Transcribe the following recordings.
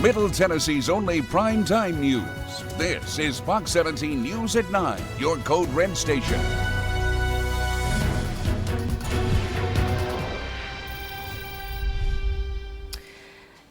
Middle Tennessee's only primetime news. This is Fox 17 News at 9, your Code Red station.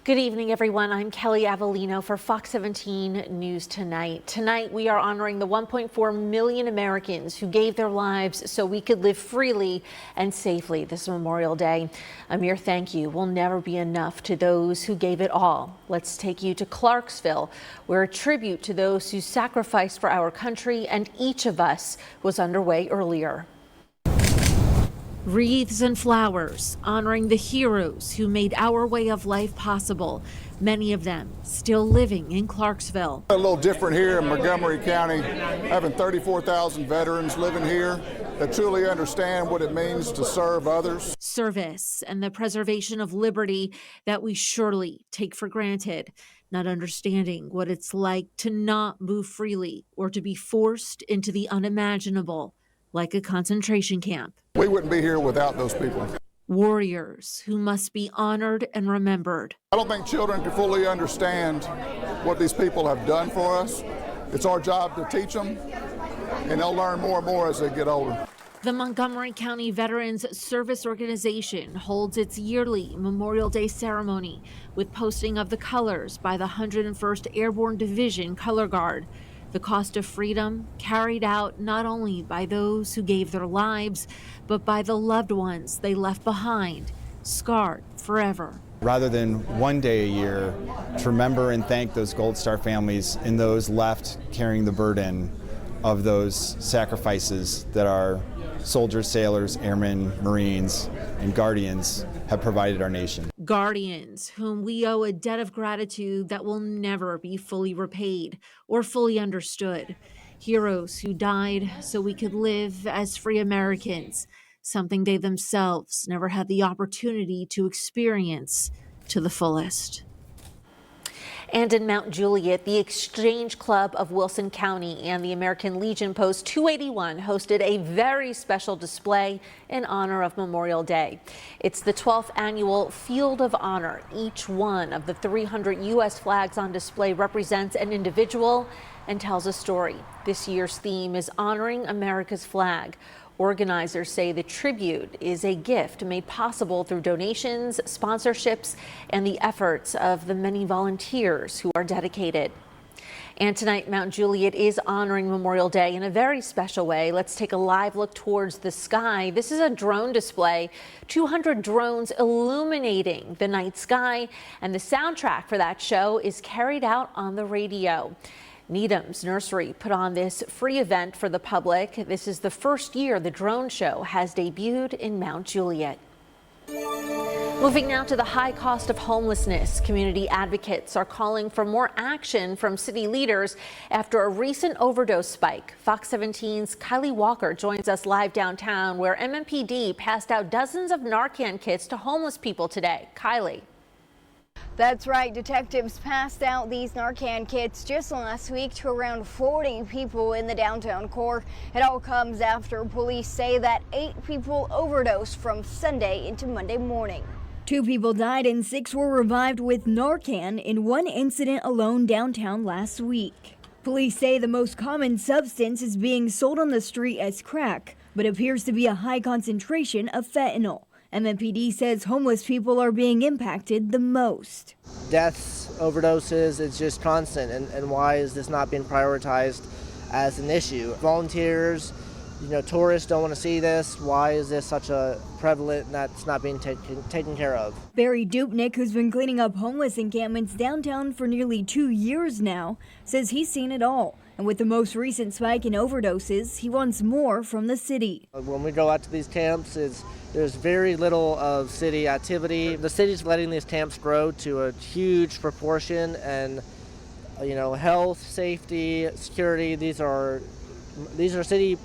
Good evening, everyone. I'm Kelly Avellino for Fox 17 News Tonight. Tonight, we are honoring the 1.4 million Americans who gave their lives so we could live freely and safely this Memorial Day. A mere thank you will never be enough to those who gave it all. Let's take you to Clarksville, where a tribute to those who sacrificed for our country and each of us was underway earlier. Wreaths and flowers honoring the heroes who made our way of life possible, many of them still living in Clarksville. A little different here in Montgomery County, having 34,000 veterans living here that truly understand what it means to serve others. Service and the preservation of liberty that we surely take for granted, not understanding what it's like to not move freely or to be forced into the unimaginable, like a concentration camp. We wouldn't be here without those people. Warriors who must be honored and remembered. I don't think children can fully understand what these people have done for us. It's our job to teach them, and they'll learn more and more as they get older. The Montgomery County Veterans Service Organization holds its yearly Memorial Day ceremony with posting of the colors by the 101st Airborne Division Color Guard. The cost of freedom carried out not only by those who gave their lives, but by the loved ones they left behind, scarred forever. Rather than one day a year, to remember and thank those Gold Star families and those left carrying the burden of those sacrifices that our soldiers, sailors, airmen, Marines, and Guardians have provided our nation. Guardians, whom we owe a debt of gratitude that will never be fully repaid or fully understood. Heroes who died so we could live as free Americans, something they themselves never had the opportunity to experience to the fullest. And in Mount Juliet, the Exchange Club of Wilson County and the American Legion Post 281 hosted a very special display in honor of Memorial Day. It's the 12th annual Field of Honor. Each one of the 300 U.S. flags on display represents an individual and tells a story. This year's theme is honoring America's flag. Organizers say the tribute is a gift made possible through donations, sponsorships, and the efforts of the many volunteers who are dedicated. And tonight, Mount Juliet is honoring Memorial Day in a very special way. Let's take a live look towards the sky. This is a drone display, 200 drones illuminating the night sky, and the soundtrack for that show is carried out on the radio. Needham's Nursery put on this free event for the public. This is the first year the drone show has debuted in Mount Juliet. Moving now to the high cost of homelessness. Community advocates are calling for more action from city leaders after a recent overdose spike. Fox 17's Kylie Walker joins us live downtown, where MMPD passed out dozens of Narcan kits to homeless people today. Kylie. That's right. Detectives passed out these Narcan kits just last week to around 40 people in the downtown core. It all comes after police say that 8 people overdosed from Sunday into Monday morning. 2 people died and 6 were revived with Narcan in one incident alone downtown last week. Police say the most common substance is being sold on the street as crack, but appears to be a high concentration of fentanyl. MMPD says homeless people are being impacted the most. Deaths, overdoses, it's just constant. And why is this not being prioritized as an issue? Volunteers, tourists don't want to see this. Why is this such a prevalent and that's not being taken care of? Barry Dupnick, who's been cleaning up homeless encampments downtown for nearly 2 years now, says he's seen it all. And with the most recent spike in overdoses, he wants more from the city. When we go out to these camps, there's very little of city activity. The city's letting these camps grow to a huge proportion, and health, safety, security, these are city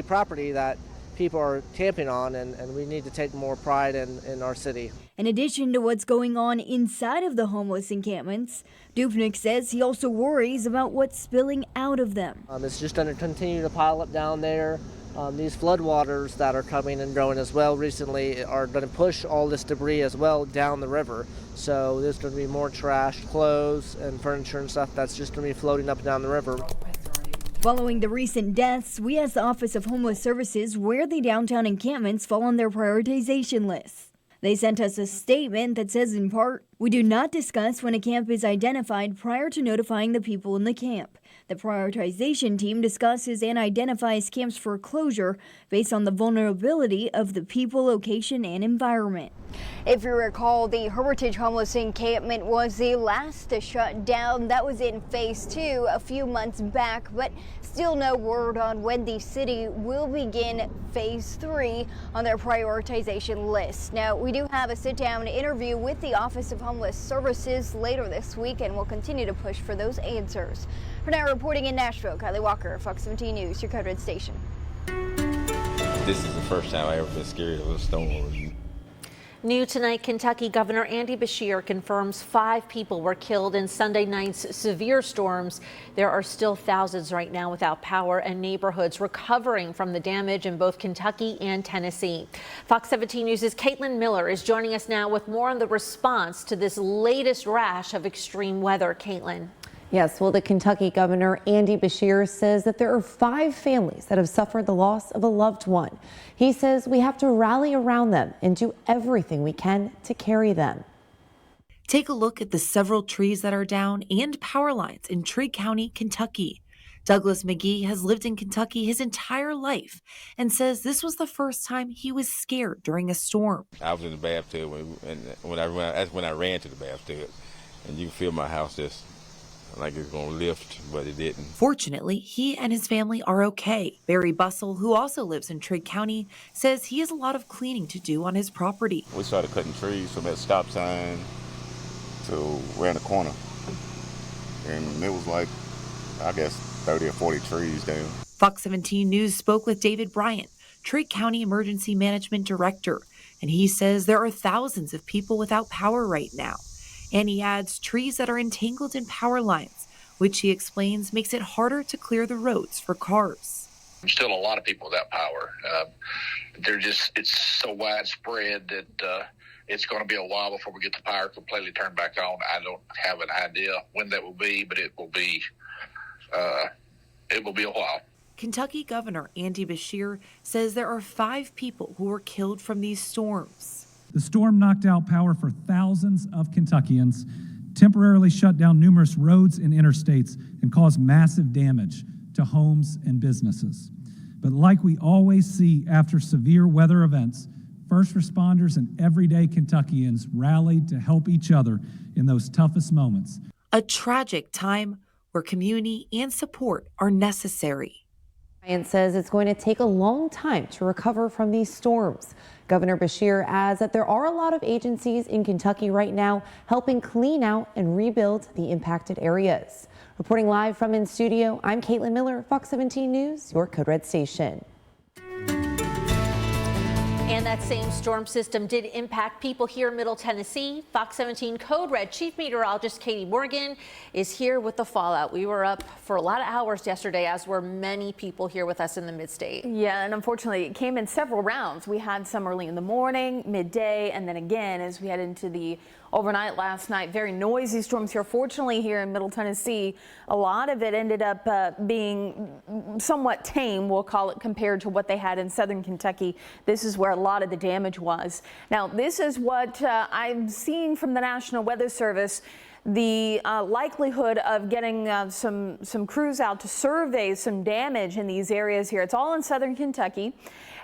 property that people are camping on, and we need to take more pride in our city. In addition to what's going on inside of the homeless encampments, Dupnick says he also worries about what's spilling out of them. It's just going to continue to pile up down there. These floodwaters that are coming and growing as well recently are going to push all this debris as well down the river. So there's going to be more trash, clothes, and furniture and stuff that's just going to be floating up and down the river. Following the recent deaths, we asked the Office of Homeless Services where the downtown encampments fall on their prioritization list. They sent us a statement that says in part, "We do not discuss when a camp is identified prior to notifying the people in the camp. The prioritization team discusses and identifies camps for closure based on the vulnerability of the people, location, and environment." If you recall, the Heritage Homeless Encampment was the last to shut down. That was in phase 2 a few months back, but still no word on when the city will begin phase 3 on their prioritization list. Now, we do have a sit-down interview with the Office of Homeless Services later this week, and we'll continue to push for those answers. For now, reporting in Nashville, Kylie Walker, Fox 17 News, your Code Red station. This is the first time I ever been scared of a storm. New tonight, Kentucky Governor Andy Beshear confirms 5 people were killed in Sunday night's severe storms. There are still thousands right now without power and neighborhoods recovering from the damage in both Kentucky and Tennessee. Fox 17 News' Caitlin Miller is joining us now with more on the response to this latest rash of extreme weather. Caitlin. Yes, well, the Kentucky Governor Andy Beshear says that there are 5 families that have suffered the loss of a loved one. He says we have to rally around them and do everything we can to carry them. Take a look at the several trees that are down and power lines in Trigg County, Kentucky. Douglas McGee has lived in Kentucky his entire life and says this was the first time he was scared during a storm. I was in the bathtub that's when I ran to the bathtub, and you can feel my house just like it's going to lift, but it didn't. Fortunately, he and his family are okay. Barry Bussell, who also lives in Trigg County, says he has a lot of cleaning to do on his property. We started cutting trees from that stop sign to around the corner. And it was like, I guess, 30 or 40 trees down. Fox 17 News spoke with David Bryant, Trigg County Emergency Management Director, and he says there are thousands of people without power right now. And he adds trees that are entangled in power lines, which he explains makes it harder to clear the roads for cars. There's still a lot of people without power. It's so widespread that it's going to be a while before we get the power completely turned back on. I don't have an idea when that will be, but it will be a while. Kentucky Governor Andy Beshear says there are 5 people who were killed from these storms. The storm knocked out power for thousands of Kentuckians, temporarily shut down numerous roads and interstates, and caused massive damage to homes and businesses. But like we always see after severe weather events, first responders and everyday Kentuckians rallied to help each other in those toughest moments. A tragic time where community and support are necessary. Bryant says it's going to take a long time to recover from these storms. Governor Beshear adds that there are a lot of agencies in Kentucky right now helping clean out and rebuild the impacted areas. Reporting live from in studio, I'm Caitlin Miller, Fox 17 News, your Code Red station. And that same storm system did impact people here in Middle Tennessee. Fox 17 Code Red Chief Meteorologist Katie Morgan is here with the fallout. We were up for a lot of hours yesterday, as were many people here with us in the mid-state. Yeah, and unfortunately, it came in several rounds. We had some early in the morning, midday, and then again as we head into the overnight last night. Very noisy storms here. Fortunately, here in Middle Tennessee, a lot of it ended up being somewhat tame, we'll call it, compared to what they had in southern Kentucky. This is where a lot of the damage was. Now, this is what I'm seeing from the National Weather Service. The likelihood of getting some crews out to survey some damage in these areas here. It's all in southern Kentucky.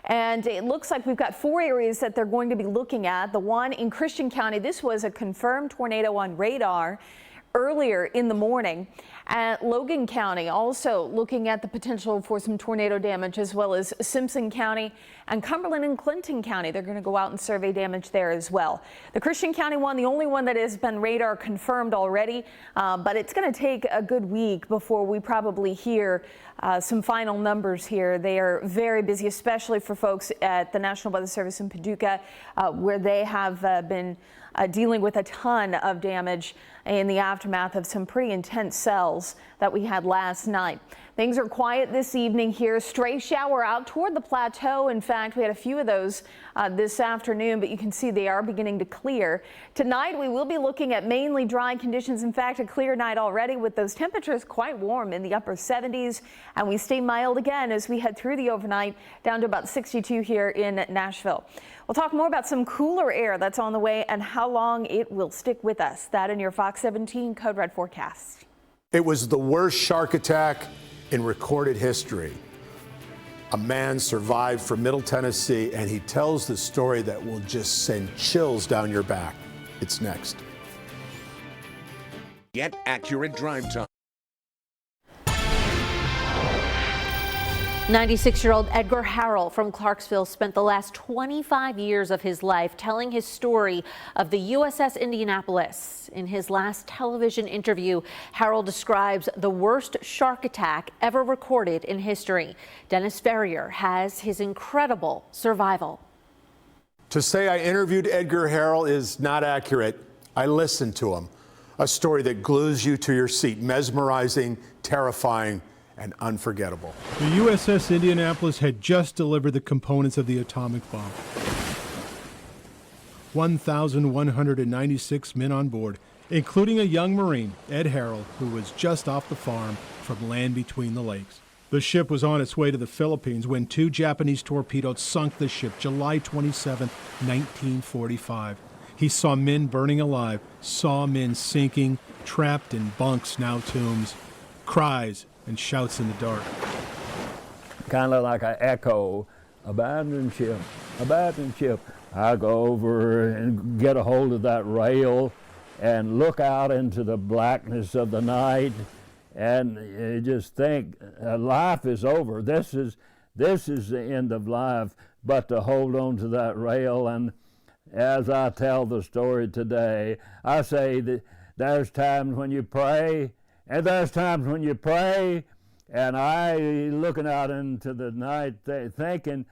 And it looks like we've got 4 areas that they're going to be looking at. The one in Christian County, this was a confirmed tornado on radar earlier in the morning. At Logan County, also looking at the potential for some tornado damage, as well as Simpson County and Cumberland and Clinton County. They're going to go out and survey damage there as well. The Christian County one, the only one that has been radar confirmed already, but it's going to take a good week before we probably hear some final numbers here. They are very busy, especially for folks at the National Weather Service in Paducah, where they have been dealing with a ton of damage in the aftermath of some pretty intense cells that we had last night. Things are quiet this evening here. Stray shower out toward the plateau. In fact, we had a few of those this afternoon, but you can see they are beginning to clear. Tonight, we will be looking at mainly dry conditions. In fact, a clear night already with those temperatures quite warm in the upper 70s. And we stay mild again as we head through the overnight down to about 62 here in Nashville. We'll talk more about some cooler air that's on the way and how long it will stick with us. That in your Fox 17 Code Red forecast. It was the worst shark attack in recorded history. A man survived from Middle Tennessee, and he tells the story that will just send chills down your back. It's next. Get accurate drive time. 96-year-old Edgar Harrell from Clarksville spent the last 25 years of his life telling his story of the USS Indianapolis. In his last television interview, Harrell describes the worst shark attack ever recorded in history. Dennis Ferrier has his incredible survival. To say I interviewed Edgar Harrell is not accurate. I listened to him. A story that glues you to your seat, mesmerizing, terrifying, and unforgettable. The USS Indianapolis had just delivered the components of the atomic bomb. 1,196 men on board, including a young Marine, Ed Harrell, who was just off the farm from land between the lakes. The ship was on its way to the Philippines when 2 Japanese torpedoes sunk the ship July 27, 1945. He saw men burning alive, saw men sinking, trapped in bunks, now tombs, cries and shouts in the dark. Kind of like an echo, abandoned ship, abandoned ship. I go over and get a hold of that rail and look out into the blackness of the night, and you just think life is over. This is the end of life. But to hold on to that rail, and as I tell the story today, I say that there's times when you pray, and there's times when you pray, and I looking out into the night thinking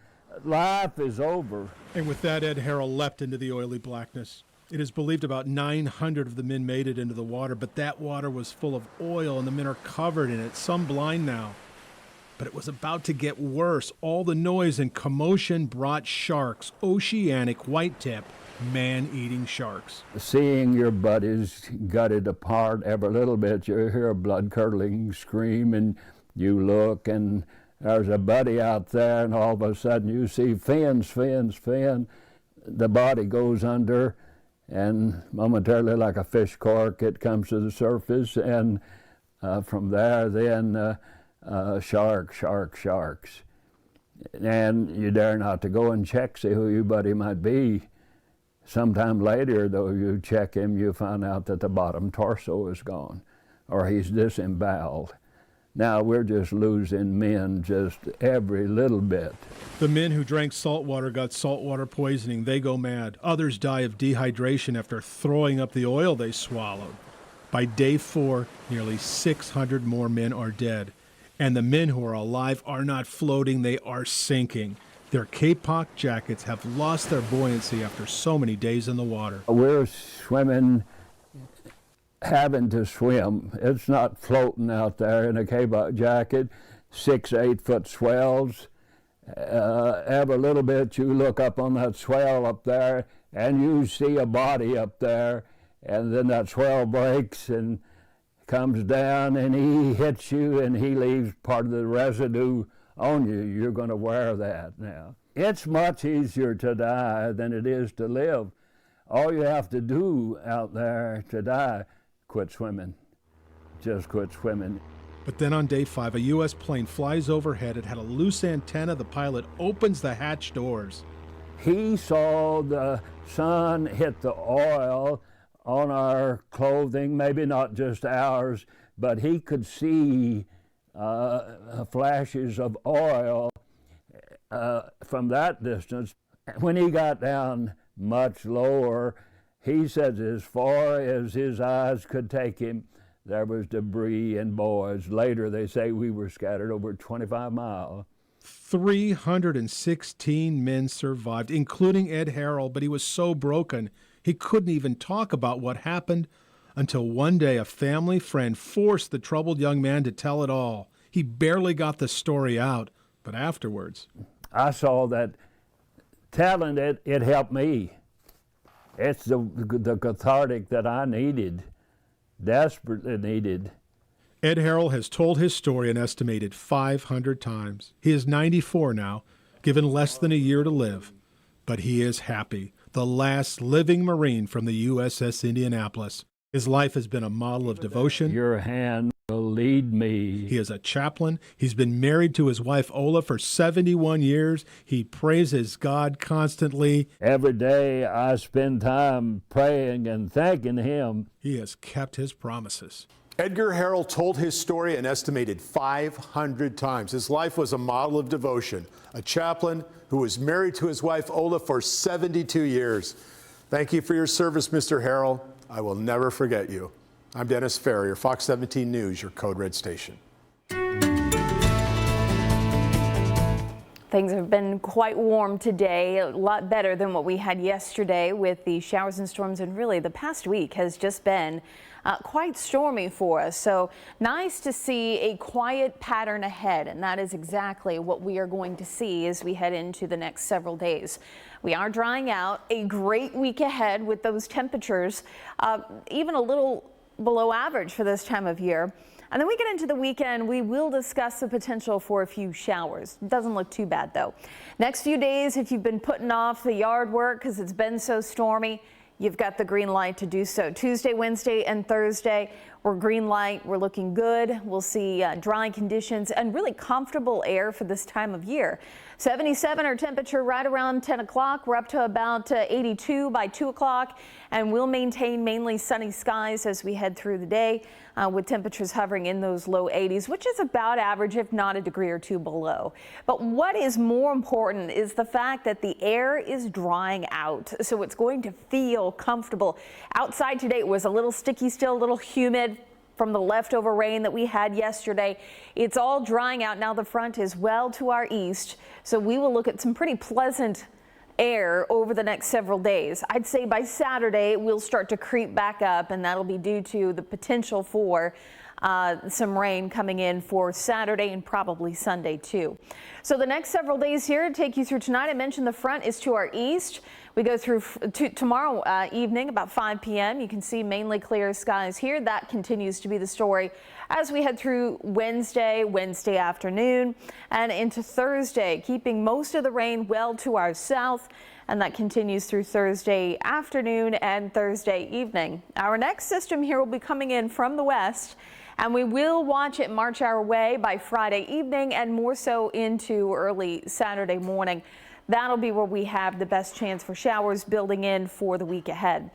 life is over. And with that, Ed Harrell leapt into the oily blackness. It is believed about 900 of the men made it into the water, but that water was full of oil and the men are covered in it, some blind now. But it was about to get worse. All the noise and commotion brought sharks, oceanic white-tip, man-eating sharks. Seeing your buddies gutted apart every little bit, you hear a blood-curdling scream, and you look, and there's a buddy out there, and all of a sudden you see fins. The body goes under, and momentarily, like a fish cork, it comes to the surface, and from there, then sharks. And you dare not to go and check, see who your buddy might be. Sometime later, though, you check him, you find out that the bottom torso is gone, or he's disemboweled. Now we're just losing men just every little bit. The men who drank salt water got saltwater poisoning. They go mad. Others die of dehydration after throwing up the oil they swallowed. By day 4, nearly 600 more men are dead. And the men who are alive are not floating, they are sinking. Their kapok jackets have lost their buoyancy after so many days in the water. We're swimming, having to swim. It's not floating out there in a kapok jacket, 6, 8 foot swells. Every little bit you look up on that swell up there and you see a body up there, and then that swell breaks and comes down and he hits you and he leaves part of the residue on you. You're going to wear that now. It's much easier to die than it is to live. All you have to do out there to die, quit swimming. Just quit swimming. But then on day 5, a U.S. plane flies overhead. It had a loose antenna. The pilot opens the hatch doors. He saw the sun hit the oil on our clothing, maybe not just ours, but he could see flashes of oil from that distance. When he got down much lower, he said as far as his eyes could take him, there was debris and boys. Later, they say we were scattered over 25 miles. 316 men survived, including Ed Harrell, but he was so broken he couldn't even talk about what happened until one day a family friend forced the troubled young man to tell it all. He barely got the story out, but afterwards. I saw that telling it helped me. It's the cathartic that I needed, desperately needed. Ed Harrell has told his story an estimated 500 times. He is 94 now, given less than a year to live, but he is happy. The last living Marine from the USS Indianapolis. His life has been a model of devotion. Your hand will lead me. He is a chaplain. He's been married to his wife, Ola, for 71 years. He praises God constantly. Every day I spend time praying and thanking him. He has kept his promises. Edgar Harrell told his story an estimated 500 times. His life was a model of devotion. A chaplain who was married to his wife, Ola, for 72 years. Thank you for your service, Mr. Harrell. I will never forget you. I'm Dennis Ferrier, Fox 17 News, your Code Red station. Things have been quite warm today, a lot better than what we had yesterday with the showers and storms, and really the past week has just been quite stormy for us. So nice to see a quiet pattern ahead, and that is exactly what we are going to see as we head into the next several days. We are drying out. A great week ahead with those temperatures, even a little below average for this time of year. And then we get into the weekend, we will discuss the potential for a few showers. It doesn't look too bad though. Next few days, if you've been putting off the yard work because it's been so stormy, you've got the green light to do so. Tuesday, Wednesday, and Thursday, we're green light. We're looking good. We'll see dry conditions and really comfortable air for this time of year. 77 our temperature right around 10 o'clock. We're up to about 82 by 2 o'clock, and we'll maintain mainly sunny skies as we head through the day with temperatures hovering in those low 80s, which is about average, if not a degree or two below. But what is more important is the fact that the air is drying out, so it's going to feel comfortable. Outside today it was a little sticky still, a little humid from the leftover rain that we had yesterday. It's all drying out now. The front is well to our east, so we will look at some pretty pleasant air over the next several days. I'd say by Saturday it will start to creep back up, and that'll be due to the potential for some rain coming in for Saturday and probably Sunday too. So the next several days here to take you through tonight, I mentioned the front is to our east. We go through tomorrow evening about 5 p.m. You can see mainly clear skies here. That continues to be the story as we head through Wednesday afternoon and into Thursday, keeping most of the rain well to our south, and that continues through Thursday afternoon and Thursday evening. Our next system here will be coming in from the west, and we will watch it march our way by Friday evening and more so into early Saturday morning. That'll be where we have the best chance for showers building in for the week ahead.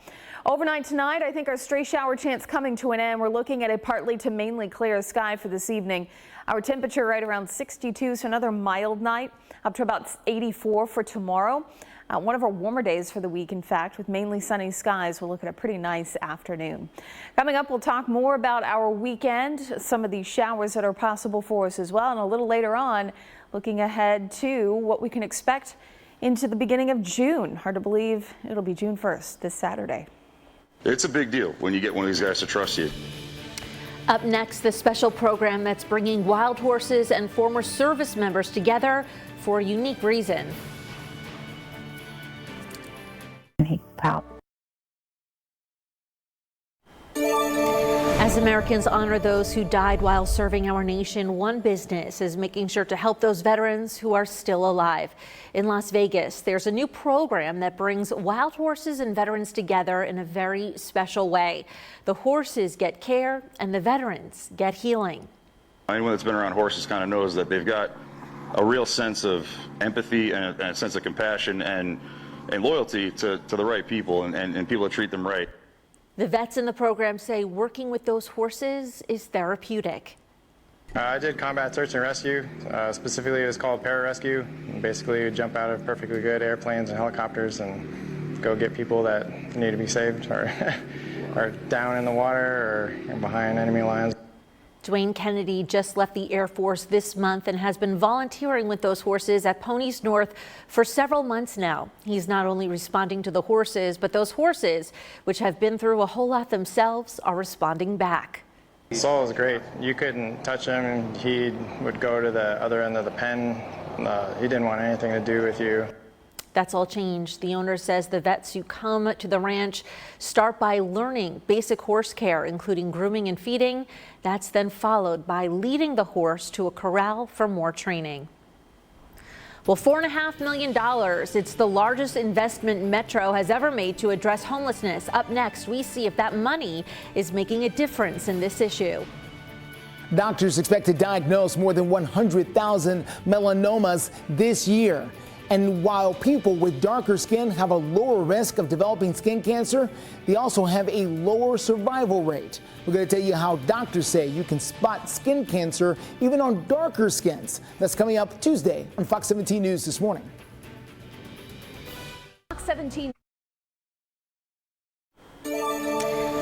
Overnight tonight, I think our stray shower chance coming to an end. We're looking at a partly to mainly clear sky for this evening. Our temperature right around 62, so another mild night, up to about 84 for tomorrow. One of our warmer days for the week, in fact, with mainly sunny skies. We'll look at a pretty nice afternoon. Coming up, we'll talk more about our weekend, some of these showers that are possible for us as well, and a little later on, looking ahead to what we can expect into the beginning of June. Hard to believe it'll be June 1st this Saturday. It's a big deal when you get one of these guys to trust you. Up next, the special program that's bringing wild horses and former service members together for a unique reason. As Americans honor those who died while serving our nation, one business is making sure to help those veterans who are still alive. In Las Vegas, there's a new program that brings wild horses and veterans together in a very special way. The horses get care and the veterans get healing. Anyone that's been around horses kind of knows that they've got a real sense of empathy and a sense of compassion and loyalty to the right people and people that treat them right. The vets in the program say working with those horses is therapeutic. I did combat search and rescue. Specifically, it was called pararescue. Basically, you jump out of perfectly good airplanes and helicopters and go get people that need to be saved or are down in the water or behind enemy lines. Dwayne Kennedy just left the Air Force this month and has been volunteering with those horses at Ponies North for several months now. He's not only responding to the horses, but those horses, which have been through a whole lot themselves, are responding back. Saul was great. You couldn't touch him, and he would go to the other end of the pen. He didn't want anything to do with you. That's all changed. The owner says the vets who come to the ranch start by learning basic horse care, including grooming and feeding. That's then followed by leading the horse to a corral for more training. Well, $4.5 million. It's the largest investment Metro has ever made to address homelessness. Up next, we see if that money is making a difference in this issue. Doctors expect to diagnose more than 100,000 melanomas this year. And while people with darker skin have a lower risk of developing skin cancer, they also have a lower survival rate. We're going to tell you how doctors say you can spot skin cancer even on darker skins. That's coming up Tuesday on Fox 17 News this morning. Fox 17.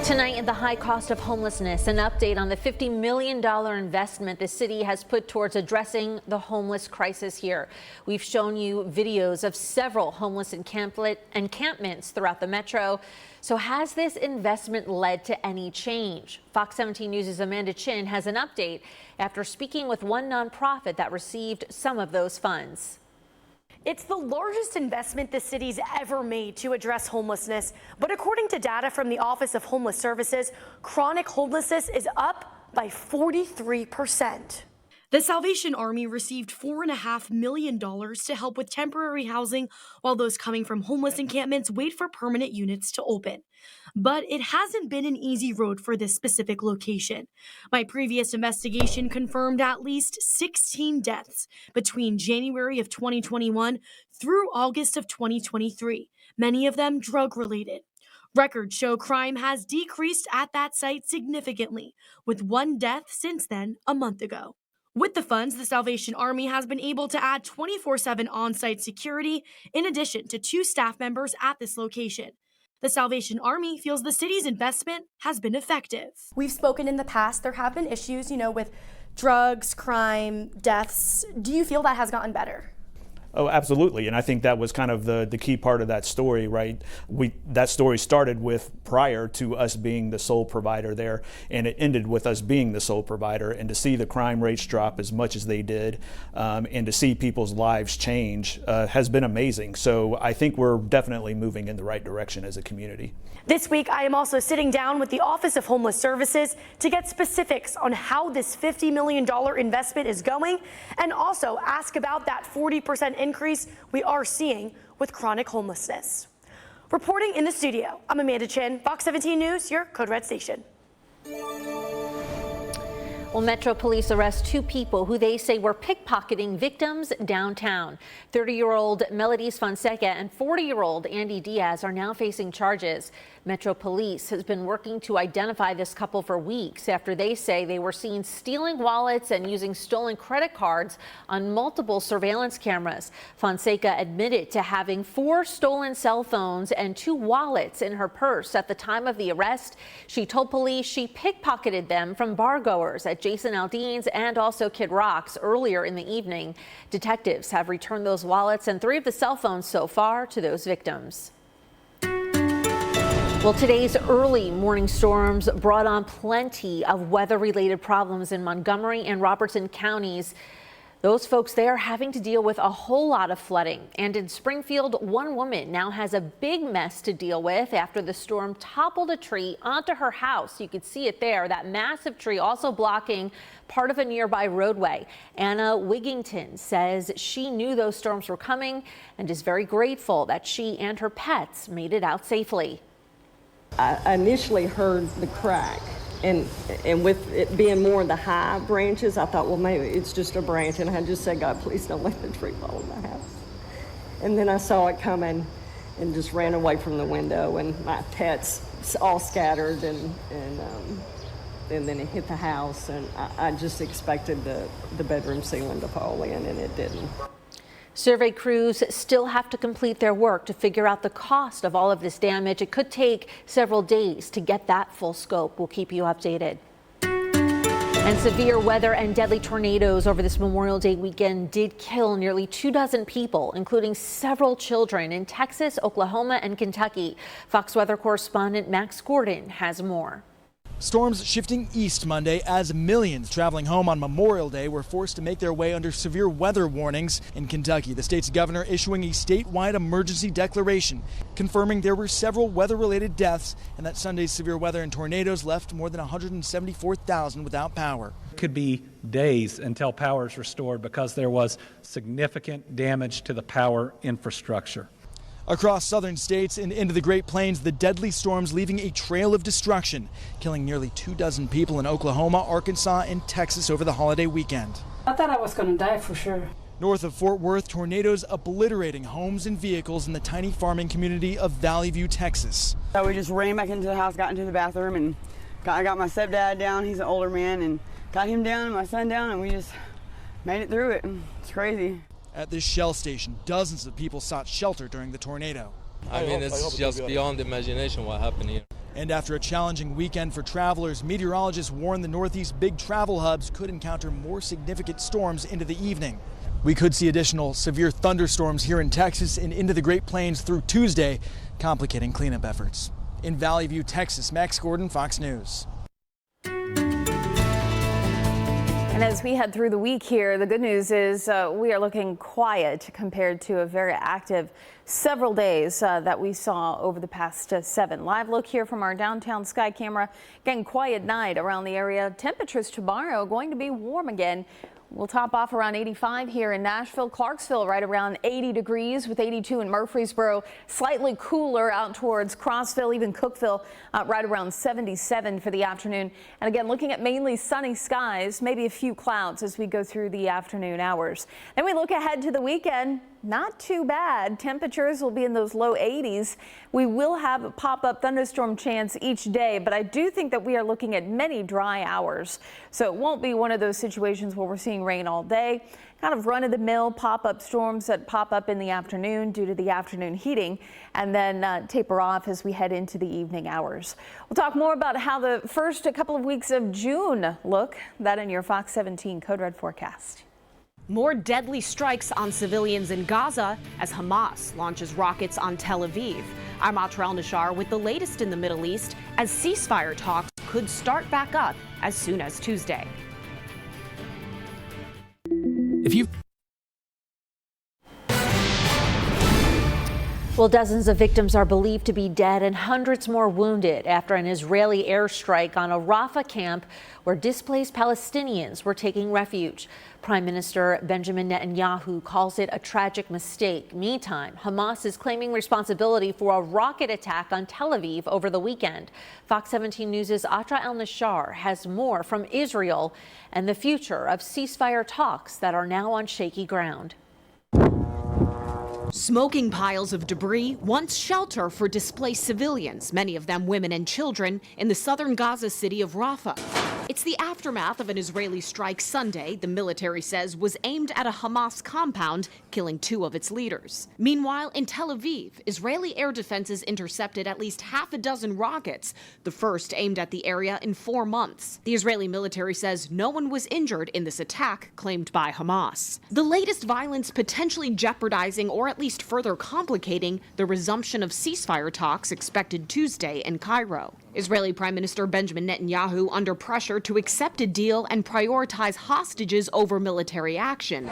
Tonight, in the high cost of homelessness, an update on the $50 million investment the city has put towards addressing the homeless crisis here. We've shown you videos of several homeless encampments throughout the metro. So has this investment led to any change? Fox 17 News' Amanda Chin has an update after speaking with one nonprofit that received some of those funds. It's the largest investment the city's ever made to address homelessness. But according to data from the Office of Homeless Services, chronic homelessness is up by 43%. The Salvation Army received $4.5 million to help with temporary housing while those coming from homeless encampments wait for permanent units to open. But it hasn't been an easy road for this specific location. My previous investigation confirmed at least 16 deaths between January of 2021 through August of 2023, many of them drug-related. Records show crime has decreased at that site significantly, with one death since then a month ago. With the funds, the Salvation Army has been able to add 24/7 on-site security in addition to 2 staff members at this location. The Salvation Army feels the city's investment has been effective. We've spoken in the past. There have been issues, with drugs, crime, deaths. Do you feel that has gotten better? Oh, absolutely. And I think that was kind of the key part of that story, right? That story started with prior to us being the sole provider there, and it ended with us being the sole provider. And to see the crime rates drop as much as they did, and to see people's lives change has been amazing. So I think we're definitely moving in the right direction as a community. This week, I am also sitting down with the Office of Homeless Services to get specifics on how this $50 million investment is going, and also ask about that 40% increase we are seeing with chronic homelessness. Reporting in the studio, I'm Amanda Chin, Fox 17 News, your Code Red station. Well, Metro Police arrest 2 people who they say were pickpocketing victims downtown. 30-year-old Melodies Fonseca and 40-year-old Andy Diaz are now facing charges. Metro Police has been working to identify this couple for weeks after they say they were seen stealing wallets and using stolen credit cards on multiple surveillance cameras. Fonseca admitted to having 4 stolen cell phones and 2 wallets in her purse at the time of the arrest. She told police she pickpocketed them from bargoers at Jason Aldean's and also Kid Rock's earlier in the evening. Detectives have returned those wallets and 3 of the cell phones so far to those victims. Well, today's early morning storms brought on plenty of weather-related problems in Montgomery and Robertson counties. Those folks there having to deal with a whole lot of flooding. And in Springfield, one woman now has a big mess to deal with after the storm toppled a tree onto her house. You could see it there, that massive tree also blocking part of a nearby roadway. Anna Wigington says she knew those storms were coming and is very grateful that she and her pets made it out safely. I initially heard the crack, and with it being more in the high branches, I thought, well, maybe it's just a branch, and I just said, God, please don't let the tree fall in my house. And then I saw it coming and just ran away from the window, and my pets all scattered, and then it hit the house, and I just expected the bedroom ceiling to fall in, and it didn't. Survey crews still have to complete their work to figure out the cost of all of this damage. It could take several days to get that full scope. We'll keep you updated. And severe weather and deadly tornadoes over this Memorial Day weekend did kill nearly 24 people, including several children in Texas, Oklahoma, and Kentucky. Fox weather correspondent Max Gordon has more. Storms shifting east Monday as millions traveling home on Memorial Day were forced to make their way under severe weather warnings. In Kentucky, the state's governor issuing a statewide emergency declaration, confirming there were several weather-related deaths and that Sunday's severe weather and tornadoes left more than 174,000 without power. It could be days until power is restored because there was significant damage to the power infrastructure. Across southern states and into the Great Plains, the deadly storms leaving a trail of destruction, killing nearly 24 people in Oklahoma, Arkansas, and Texas over the holiday weekend. I thought I was going to die for sure. North of Fort Worth, tornadoes obliterating homes and vehicles in the tiny farming community of Valley View, Texas. We just ran back into the house, got into the bathroom, and I got my stepdad down. He's an older man, and got him down and my son down, and we just made it through it. It's crazy. At this Shell station, dozens of people sought shelter during the tornado. I mean, it's just beyond imagination what happened here. And after a challenging weekend for travelers, meteorologists warn the Northeast big travel hubs could encounter more significant storms into the evening. We could see additional severe thunderstorms here in Texas and into the Great Plains through Tuesday, complicating cleanup efforts. In Valley View, Texas, Max Gordon, Fox News. And as we head through the week here, the good news is we are looking quiet compared to a very active several days that we saw over the past 7. Live look here from our downtown sky camera. Again, quiet night around the area. Temperatures tomorrow going to be warm again. We'll top off around 85 here in Nashville. Clarksville right around 80 degrees with 82 in Murfreesboro. Slightly cooler out towards Crossville, even Cookeville right around 77 for the afternoon. And again, looking at mainly sunny skies, maybe a few clouds as we go through the afternoon hours. Then we look ahead to the weekend. Not too bad. Temperatures will be in those low 80s. We will have a pop-up thunderstorm chance each day, but I do think that we are looking at many dry hours. So it won't be one of those situations where we're seeing rain all day. Kind of run-of-the-mill pop-up storms that pop up in the afternoon due to the afternoon heating and then taper off as we head into the evening hours. We'll talk more about how the first couple of weeks of June look. That in your Fox 17 Code Red forecast. More deadly strikes on civilians in Gaza as Hamas launches rockets on Tel Aviv. I'm Atral Nashar with the latest in the Middle East as ceasefire talks could start back up as soon as Tuesday. Well, dozens of victims are believed to be dead and hundreds more wounded after an Israeli airstrike on a Rafah camp where displaced Palestinians were taking refuge. Prime Minister Benjamin Netanyahu calls it a tragic mistake. Meantime, Hamas is claiming responsibility for a rocket attack on Tel Aviv over the weekend. Fox 17 News' Atra El-Nashar has more from Israel and the future of ceasefire talks that are now on shaky ground. Smoking piles of debris, once shelter for displaced civilians, many of them women and children, in the southern Gaza city of Rafah. It's the aftermath of an Israeli strike Sunday, the military says was aimed at a Hamas compound, killing 2 of its leaders. Meanwhile, in Tel Aviv, Israeli air defenses intercepted at least half a dozen rockets, the first aimed at the area in 4 months. The Israeli military says no one was injured in this attack claimed by Hamas. The latest violence potentially jeopardizing or at least further complicating the resumption of ceasefire talks expected Tuesday in Cairo. Israeli Prime Minister Benjamin Netanyahu under pressure to accept a deal and prioritize hostages over military action,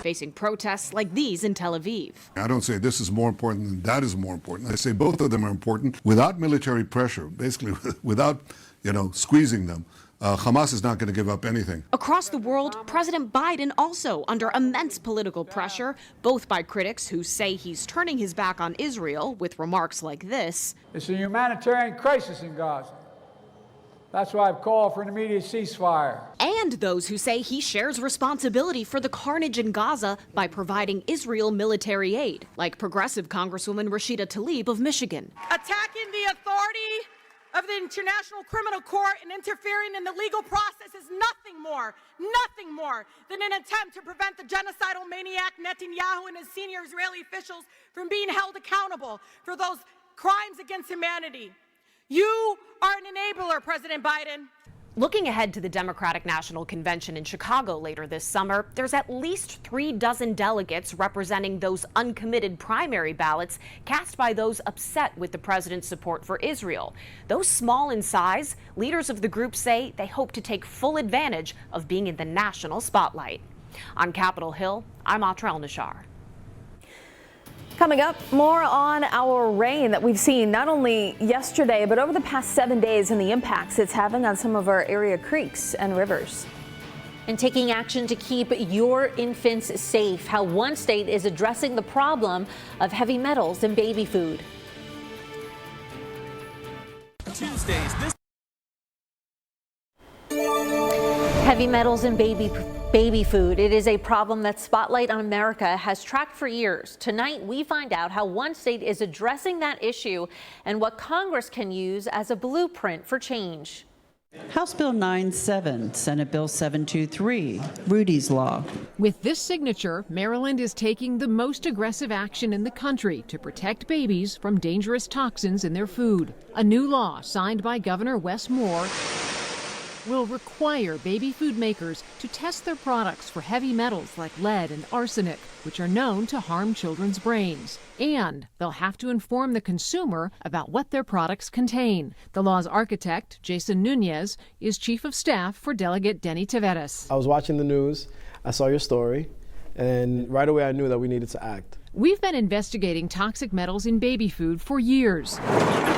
facing protests like these in Tel Aviv. I don't say this is more important than that is more important. I say both of them are important. Without military pressure, basically without, squeezing them, Hamas is not going to give up anything. Across the world, President Biden also under immense political pressure, both by critics who say he's turning his back on Israel with remarks like this. It's a humanitarian crisis in Gaza. That's why I've called for an immediate ceasefire. And those who say he shares responsibility for the carnage in Gaza by providing Israel military aid, like Progressive Congresswoman Rashida Tlaib of Michigan. Attacking the authority of the International Criminal Court and interfering in the legal process is nothing more than an attempt to prevent the genocidal maniac Netanyahu and his senior Israeli officials from being held accountable for those crimes against humanity. You are an enabler, President Biden. Looking ahead to the Democratic National Convention in Chicago later this summer, there's at least 36 delegates representing those uncommitted primary ballots cast by those upset with the president's support for Israel. Though small in size, leaders of the group say they hope to take full advantage of being in the national spotlight. On Capitol Hill, I'm Atrell Nashar. Coming up, more on our rain that we've seen not only yesterday, but over the past 7 days and the impacts it's having on some of our area creeks and rivers. And taking action to keep your infants safe, how one state is addressing the problem of heavy metals in baby food. Tuesdays, Heavy metals in baby food. It is a problem that Spotlight on America has tracked for years. Tonight, we find out how one state is addressing that issue and what Congress can use as a blueprint for change. House Bill 97, Senate Bill 723, Rudy's Law. With this signature, Maryland is taking the most aggressive action in the country to protect babies from dangerous toxins in their food. A new law signed by Governor Wes Moore will require baby food makers to test their products for heavy metals like lead and arsenic, which are known to harm children's brains. And they'll have to inform the consumer about what their products contain. The law's architect, Jason Nunez, is chief of staff for Delegate Denny Taveras. I was watching the news, I saw your story, and right away I knew that we needed to act. We've been investigating toxic metals in baby food for years.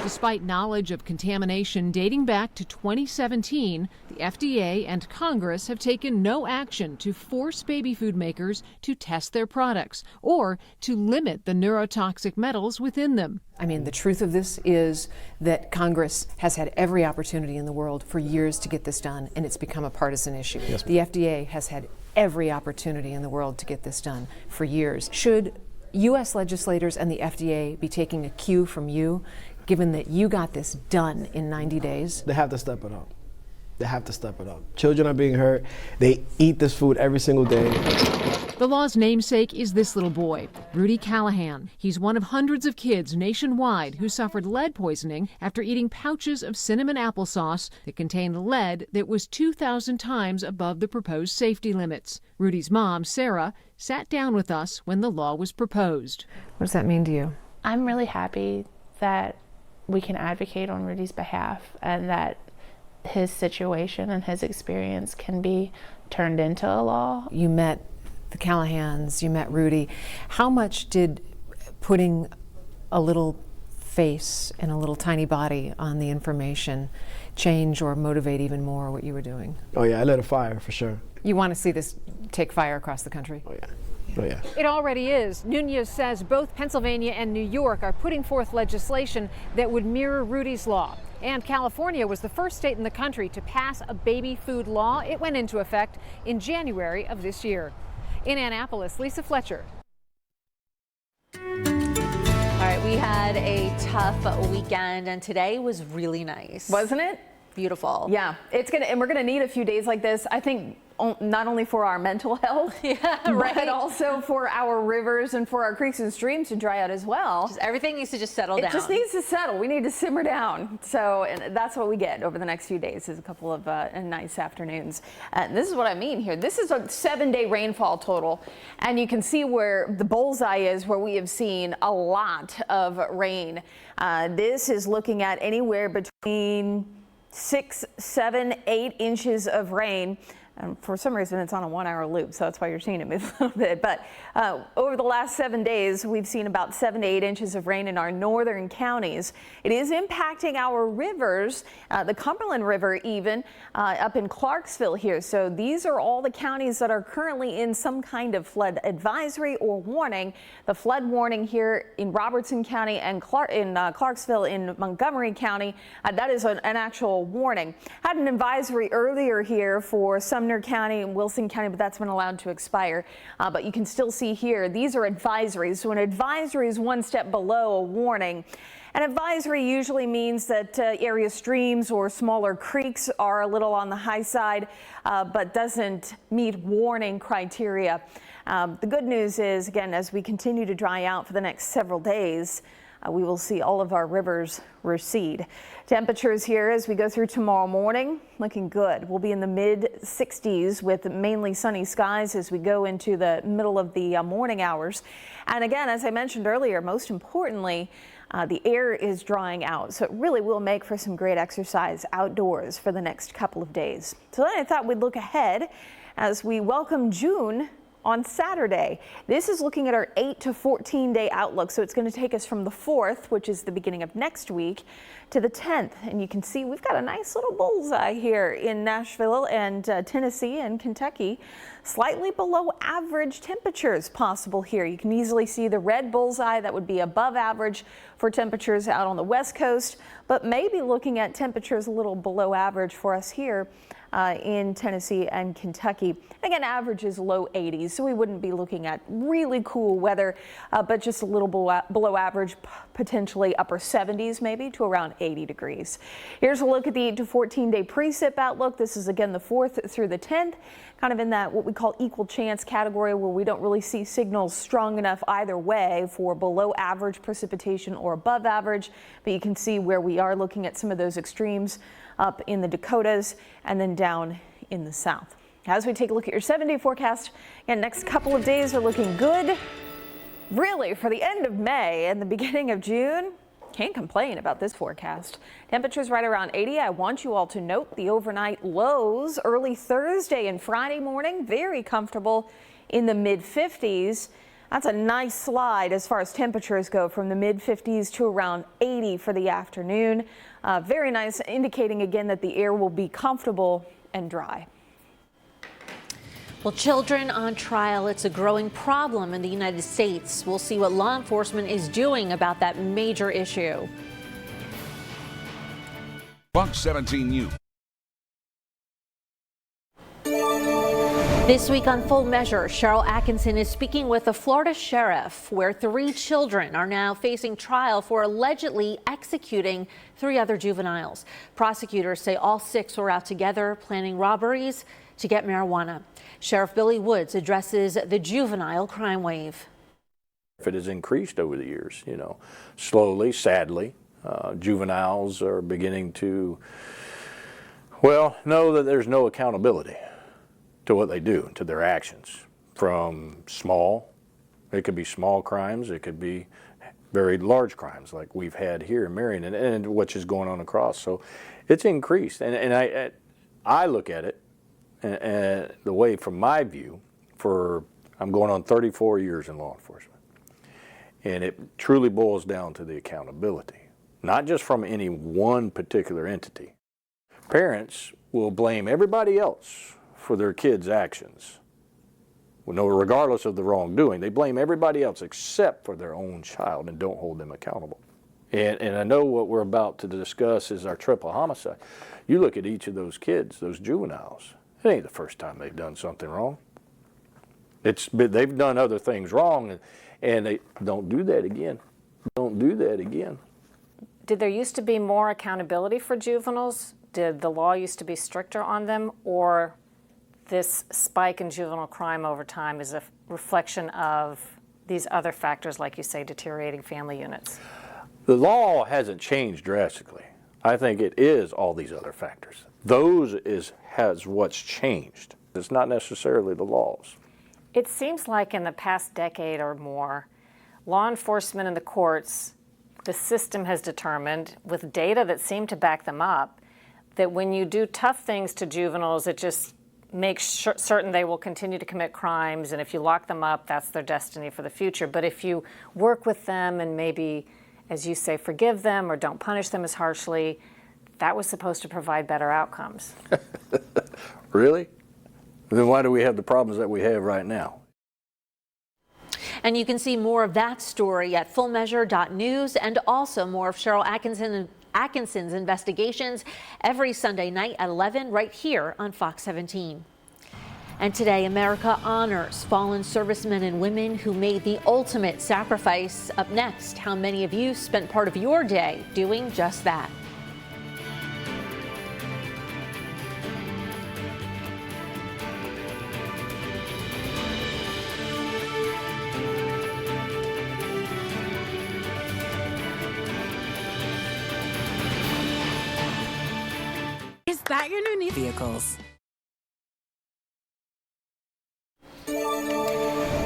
Despite knowledge of contamination dating back to 2017, the FDA and Congress have taken no action to force baby food makers to test their products or to limit the neurotoxic metals within them. I mean, the truth of this is that Congress has had every opportunity in the world for years to get this done, and it's become a partisan issue. Yes, the FDA has had every opportunity in the world to get this done for years. Should U.S. legislators and the FDA be taking a cue from you, given that you got this done in 90 days? They have to step it up. They have to step it up. Children are being hurt. They eat this food every single day. The law's namesake is this little boy, Rudy Callahan. He's one of hundreds of kids nationwide who suffered lead poisoning after eating pouches of cinnamon applesauce that contained lead that was 2,000 times above the proposed safety limits. Rudy's mom, Sarah, sat down with us when the law was proposed. What does that mean to you? I'm really happy that we can advocate on Rudy's behalf and that his situation and his experience can be turned into a law. You met the Callahans, you met Rudy. How much did putting a little face and a little tiny body on the information change or motivate even more what you were doing? Oh yeah, I lit a fire for sure. You want to see this take fire across the country? Oh yeah. Oh, yeah. It already is. Nunez says both Pennsylvania and New York are putting forth legislation that would mirror Rudy's law. And California was the first state in the country to pass a baby food law. It went into effect in January of this year. In Annapolis, Lisa Fletcher. All right, we had a tough weekend, and today was really nice. Wasn't it? Beautiful. Yeah, and we're gonna need a few days like this, I think, not only for our mental health, but also for our rivers and for our creeks and streams to dry out as well. Everything needs to just settle down. It just needs to settle. We need to simmer down. So and that's what we get over the next few days is a couple of nice afternoons. This is what I mean here. This is a 7-day rainfall total. And you can see where the bullseye is, where we have seen a lot of rain. This is looking at anywhere between 6, 7, 8 inches of rain. For some reason, it's on a 1-hour loop, so that's why you're seeing it move a little bit. But over the last 7 days, we've seen about 7 to 8 inches of rain in our northern counties. It is impacting our rivers, the Cumberland River even, up in Clarksville here. So these are all the counties that are currently in some kind of flood advisory or warning. The flood warning here in Robertson County and Clarksville in Montgomery County, that is an actual warning. Had an advisory earlier here for Sumner County and Wilson County, but that's been allowed to expire. But you can still see here, these are advisories. So an advisory is one step below a warning. An advisory usually means that area streams or smaller creeks are a little on the high side, but doesn't meet warning criteria. The good news is, again, as we continue to dry out for the next several days, we will see all of our rivers recede. Temperatures here as we go through tomorrow morning looking good. We'll be in the mid-60s with mainly sunny skies as we go into the middle of the morning hours. And again, as I mentioned earlier, most importantly, the air is drying out, so it really will make for some great exercise outdoors for the next couple of days. So then I thought we'd look ahead as we welcome June on Saturday. This is looking at our 8 to 14 day outlook, so it's going to take us from the 4th, which is the beginning of next week, to the 10th. And you can see we've got a nice little bullseye here in Nashville and Tennessee and Kentucky. Slightly below average temperatures possible here. You can easily see the red bullseye. That would be above average for temperatures out on the West Coast, but maybe looking at temperatures a little below average for us here in Tennessee and Kentucky. Again, average is low 80s, so we wouldn't be looking at really cool weather, but just a little below average, potentially upper 70s maybe to around 80 degrees. Here's a look at the 8 to 14 day precip outlook. This is again the 4th through the 10th, kind of in that what we call equal chance category where we don't really see signals strong enough either way for below average precipitation or above average, but you can see where we are looking at some of those extremes up in the Dakotas and then down in the south. As we take a look at your 7-day forecast, again, next couple of days are looking good. Really, for the end of May and the beginning of June, can't complain about this forecast. Temperatures right around 80. I want you all to note the overnight lows early Thursday and Friday morning, very comfortable in the mid-50s. That's a nice slide as far as temperatures go from the mid-50s to around 80 for the afternoon. Very nice, indicating again that the air will be comfortable and dry. Well, children on trial, it's a growing problem in the United States. We'll see what law enforcement is doing about that major issue. Fox 17 News. This week on Full Measure, Cheryl Atkinson is speaking with a Florida sheriff where 3 children are now facing trial for allegedly executing 3 other juveniles. Prosecutors say all 6 were out together planning robberies to get marijuana. Sheriff Billy Woods addresses the juvenile crime wave. It has increased over the years, slowly, sadly. Juveniles are beginning to, know that there's no accountability to what they do, to their actions. From it could be small crimes, it could be very large crimes like we've had here in Marion and which is going on across. So it's increased. And I look at it and the way from my view, I'm going on 34 years in law enforcement. And it truly boils down to the accountability, not just from any one particular entity. Parents will blame everybody else for their kids' actions. Regardless of the wrongdoing, they blame everybody else except for their own child and don't hold them accountable. And I know what we're about to discuss is our triple homicide. You look at each of those kids, those juveniles, it ain't the first time they've done something wrong. They've done other things wrong, and they don't do that again. Don't do that again. Did there used to be more accountability for juveniles? Did the law used to be stricter on them? Or this spike in juvenile crime over time is a reflection of these other factors, like you say, deteriorating family units? The law hasn't changed drastically. I think it is all these other factors. Has what's changed. It's not necessarily the laws. It seems like in the past decade or more, law enforcement and the courts, the system has determined, with data that seem to back them up, that when you do tough things to juveniles, it just makes certain they will continue to commit crimes, and if you lock them up, that's their destiny for the future. But if you work with them and maybe, as you say, forgive them or don't punish them as harshly, that was supposed to provide better outcomes. Really? Then why do we have the problems that we have right now? And you can see more of that story at fullmeasure.news and also more of Cheryl Atkinson's investigations every Sunday night at 11 right here on Fox 17. And today, America honors fallen servicemen and women who made the ultimate sacrifice. Up next, how many of you spent part of your day doing just that? that your new vehicles.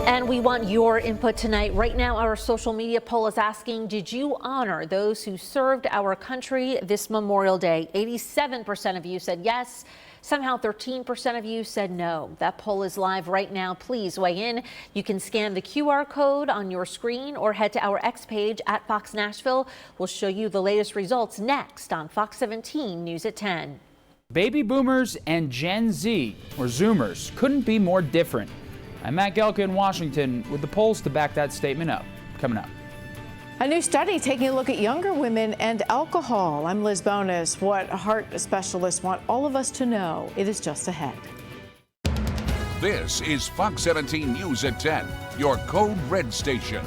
And we want your input tonight. Right now, our social media poll is asking, did you honor those who served our country this Memorial Day? 87% of you said yes. Somehow 13% of you said no. That poll is live right now. Please weigh in. You can scan the QR code on your screen or head to our X page at Fox Nashville. We'll show you the latest results next on Fox 17 News at 10. Baby boomers and Gen Z, or Zoomers, couldn't be more different. I'm Matt Gelka in Washington with the polls to back that statement up. Coming up. A new study taking a look at younger women and alcohol. I'm Liz Bonus. What heart specialists want all of us to know. It is just ahead. This is Fox 17 News at 10, your Code Red station.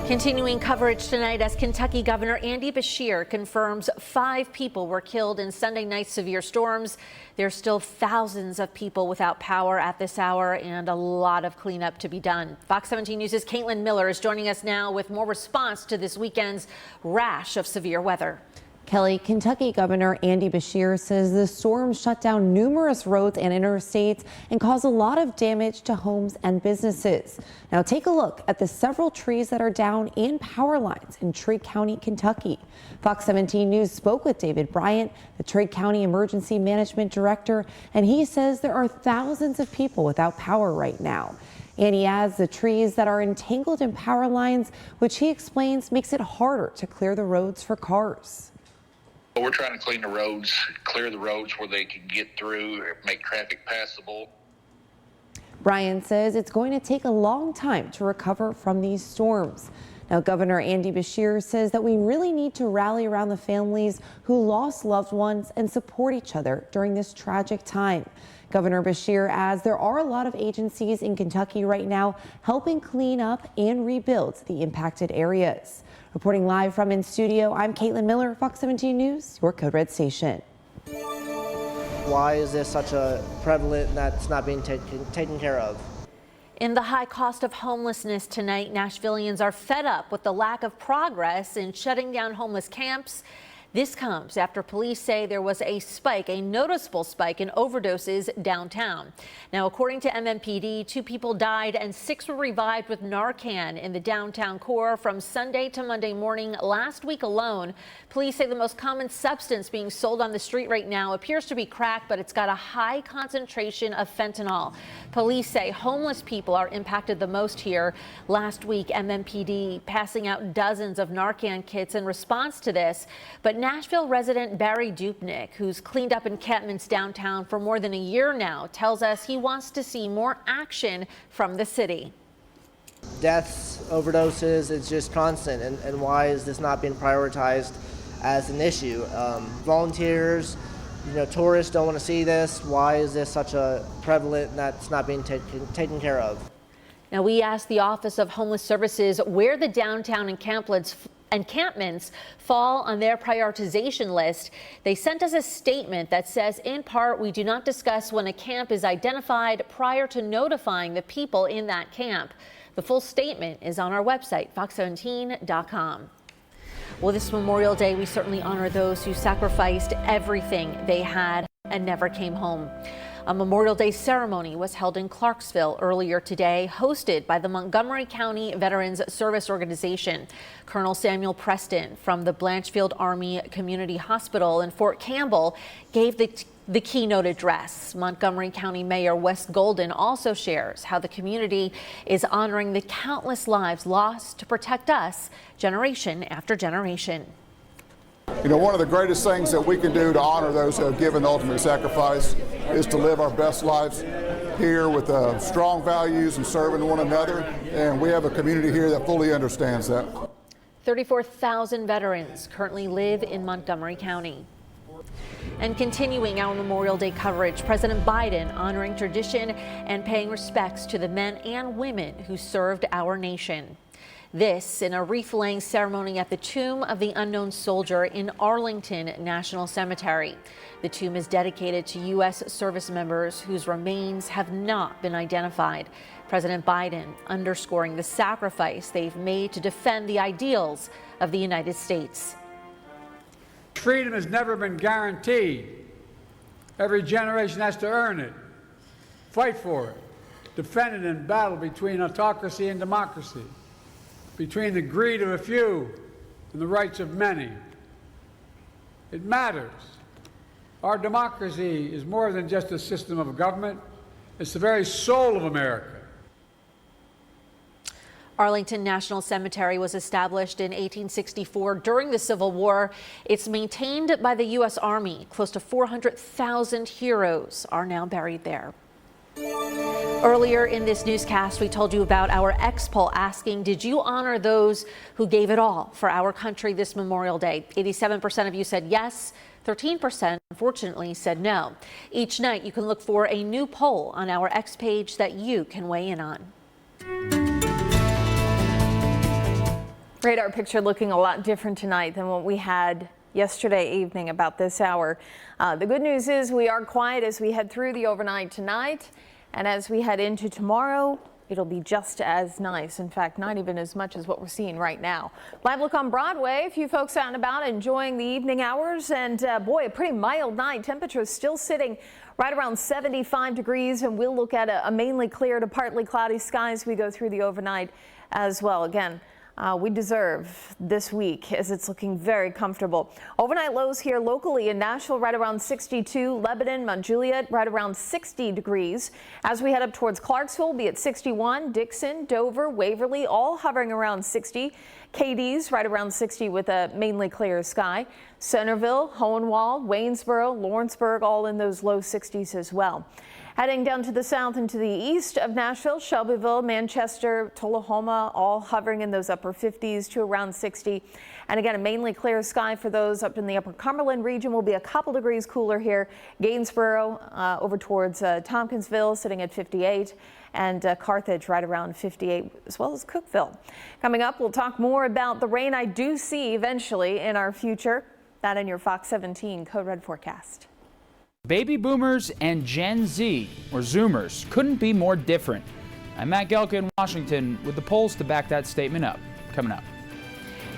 Continuing coverage tonight as Kentucky Governor Andy Beshear confirms 5 people were killed in Sunday night's severe storms. There's still thousands of people without power at this hour and a lot of cleanup to be done. Fox 17 News' Caitlin Miller is joining us now with more response to this weekend's rash of severe weather. Kelly, Kentucky Governor Andy Beshear says the storm shut down numerous roads and interstates and caused a lot of damage to homes and businesses. Now take a look at the several trees that are down and power lines in Trade County, Kentucky. Fox 17 News spoke with David Bryant, the Trade County Emergency Management Director, and he says there are thousands of people without power right now. And he adds the trees that are entangled in power lines, which he explains makes it harder to clear the roads for cars. We're trying to clean the roads, clear the roads where they can get through, make traffic passable. Brian says it's going to take a long time to recover from these storms. Now, Governor Andy Beshear says that we really need to rally around the families who lost loved ones and support each other during this tragic time. Governor Beshear adds there are a lot of agencies in Kentucky right now helping clean up and rebuild the impacted areas. Reporting live from in studio, I'm Caitlin Miller, Fox 17 News, your Code Red station. Why is this such a prevalent that's not being taken care of? In the high cost of homelessness tonight, Nashvillians are fed up with the lack of progress in shutting down homeless camps. This comes after police say there was a noticeable spike in overdoses downtown. Now, according to MMPD, 2 people died and 6 were revived with Narcan in the downtown core from Sunday to Monday morning last week alone. Police say the most common substance being sold on the street right now appears to be crack, but it's got a high concentration of fentanyl. Police say homeless people are impacted the most here. Last week, MMPD passing out dozens of Narcan kits in response to this, but Nashville resident Barry Dupnick, who's cleaned up encampments downtown for more than a year now, tells us he wants to see more action from the city. Deaths, overdoses, it's just constant. And why is this not being prioritized as an issue? Volunteers, tourists don't want to see this. Why is this such a prevalent that's not being taken care of? Now, we asked the Office of Homeless Services where the downtown encampments fall on their prioritization list. They sent us a statement that says, in part, we do not discuss when a camp is identified prior to notifying the people in that camp. The full statement is on our website, fox17.com. Well, this Memorial Day, we certainly honor those who sacrificed everything they had and never came home. A Memorial Day ceremony was held in Clarksville earlier today, hosted by the Montgomery County Veterans Service Organization. Colonel Samuel Preston from the Blanchfield Army Community Hospital in Fort Campbell gave the keynote address. Montgomery County Mayor Wes Golden also shares how the community is honoring the countless lives lost to protect us generation after generation. One of the greatest things that we can do to honor those who have given the ultimate sacrifice is to live our best lives here with strong values and serving one another. And we have a community here that fully understands that. 34,000 veterans currently live in Montgomery County. And continuing our Memorial Day coverage, President Biden honoring tradition and paying respects to the men and women who served our nation. This in a wreath-laying ceremony at the Tomb of the Unknown Soldier in Arlington National Cemetery. The tomb is dedicated to U.S. service members whose remains have not been identified. President Biden underscoring the sacrifice they've made to defend the ideals of the United States. Freedom has never been guaranteed. Every generation has to earn it, fight for it, defend it in battle between autocracy and democracy, between the greed of a few and the rights of many. It matters. Our democracy is more than just a system of government. It's the very soul of America. Arlington National Cemetery was established in 1864 during the Civil War. It's maintained by the U.S. Army. Close to 400,000 heroes are now buried there. Earlier in this newscast, we told you about our X poll asking, did you honor those who gave it all for our country this Memorial Day? 87% of you said yes. 13%, unfortunately, said no. Each night, you can look for a new poll on our X page that you can weigh in on. Radar picture looking a lot different tonight than what we had yesterday evening about this hour. The good news is we are quiet as we head through the overnight tonight, and as we head into tomorrow, it'll be just as nice. In fact, not even as much as what we're seeing right now. Live look on Broadway. A few folks out and about enjoying the evening hours, and boy, a pretty mild night. Temperatures still sitting right around 75 degrees, and we'll look at a mainly clear to partly cloudy sky as we go through the overnight as well. Again, we deserve this week as it's looking very comfortable. Overnight lows here locally in Nashville right around 62, Lebanon, Mount Juliet right around 60 degrees. As we head up towards Clarksville, we'll be at 61, Dickson, Dover, Waverly, all hovering around 60. Cadiz right around 60 with a mainly clear sky. Centerville, Hohenwald, Waynesboro, Lawrenceburg, all in those low 60s as well. Heading down to the south and to the east of Nashville, Shelbyville, Manchester, Tullahoma, all hovering in those upper 50s to around 60. And again, a mainly clear sky for those up in the upper Cumberland region. Will be a couple degrees cooler here. Gainsboro over towards Tompkinsville sitting at 58. And Carthage right around 58, as well as Cookeville. Coming up, we'll talk more about the rain I do see eventually in our future. That in your Fox 17 Code Red forecast. Baby boomers and Gen Z, or Zoomers, couldn't be more different. I'm Matt Gelka in Washington with the polls to back that statement up. Coming up.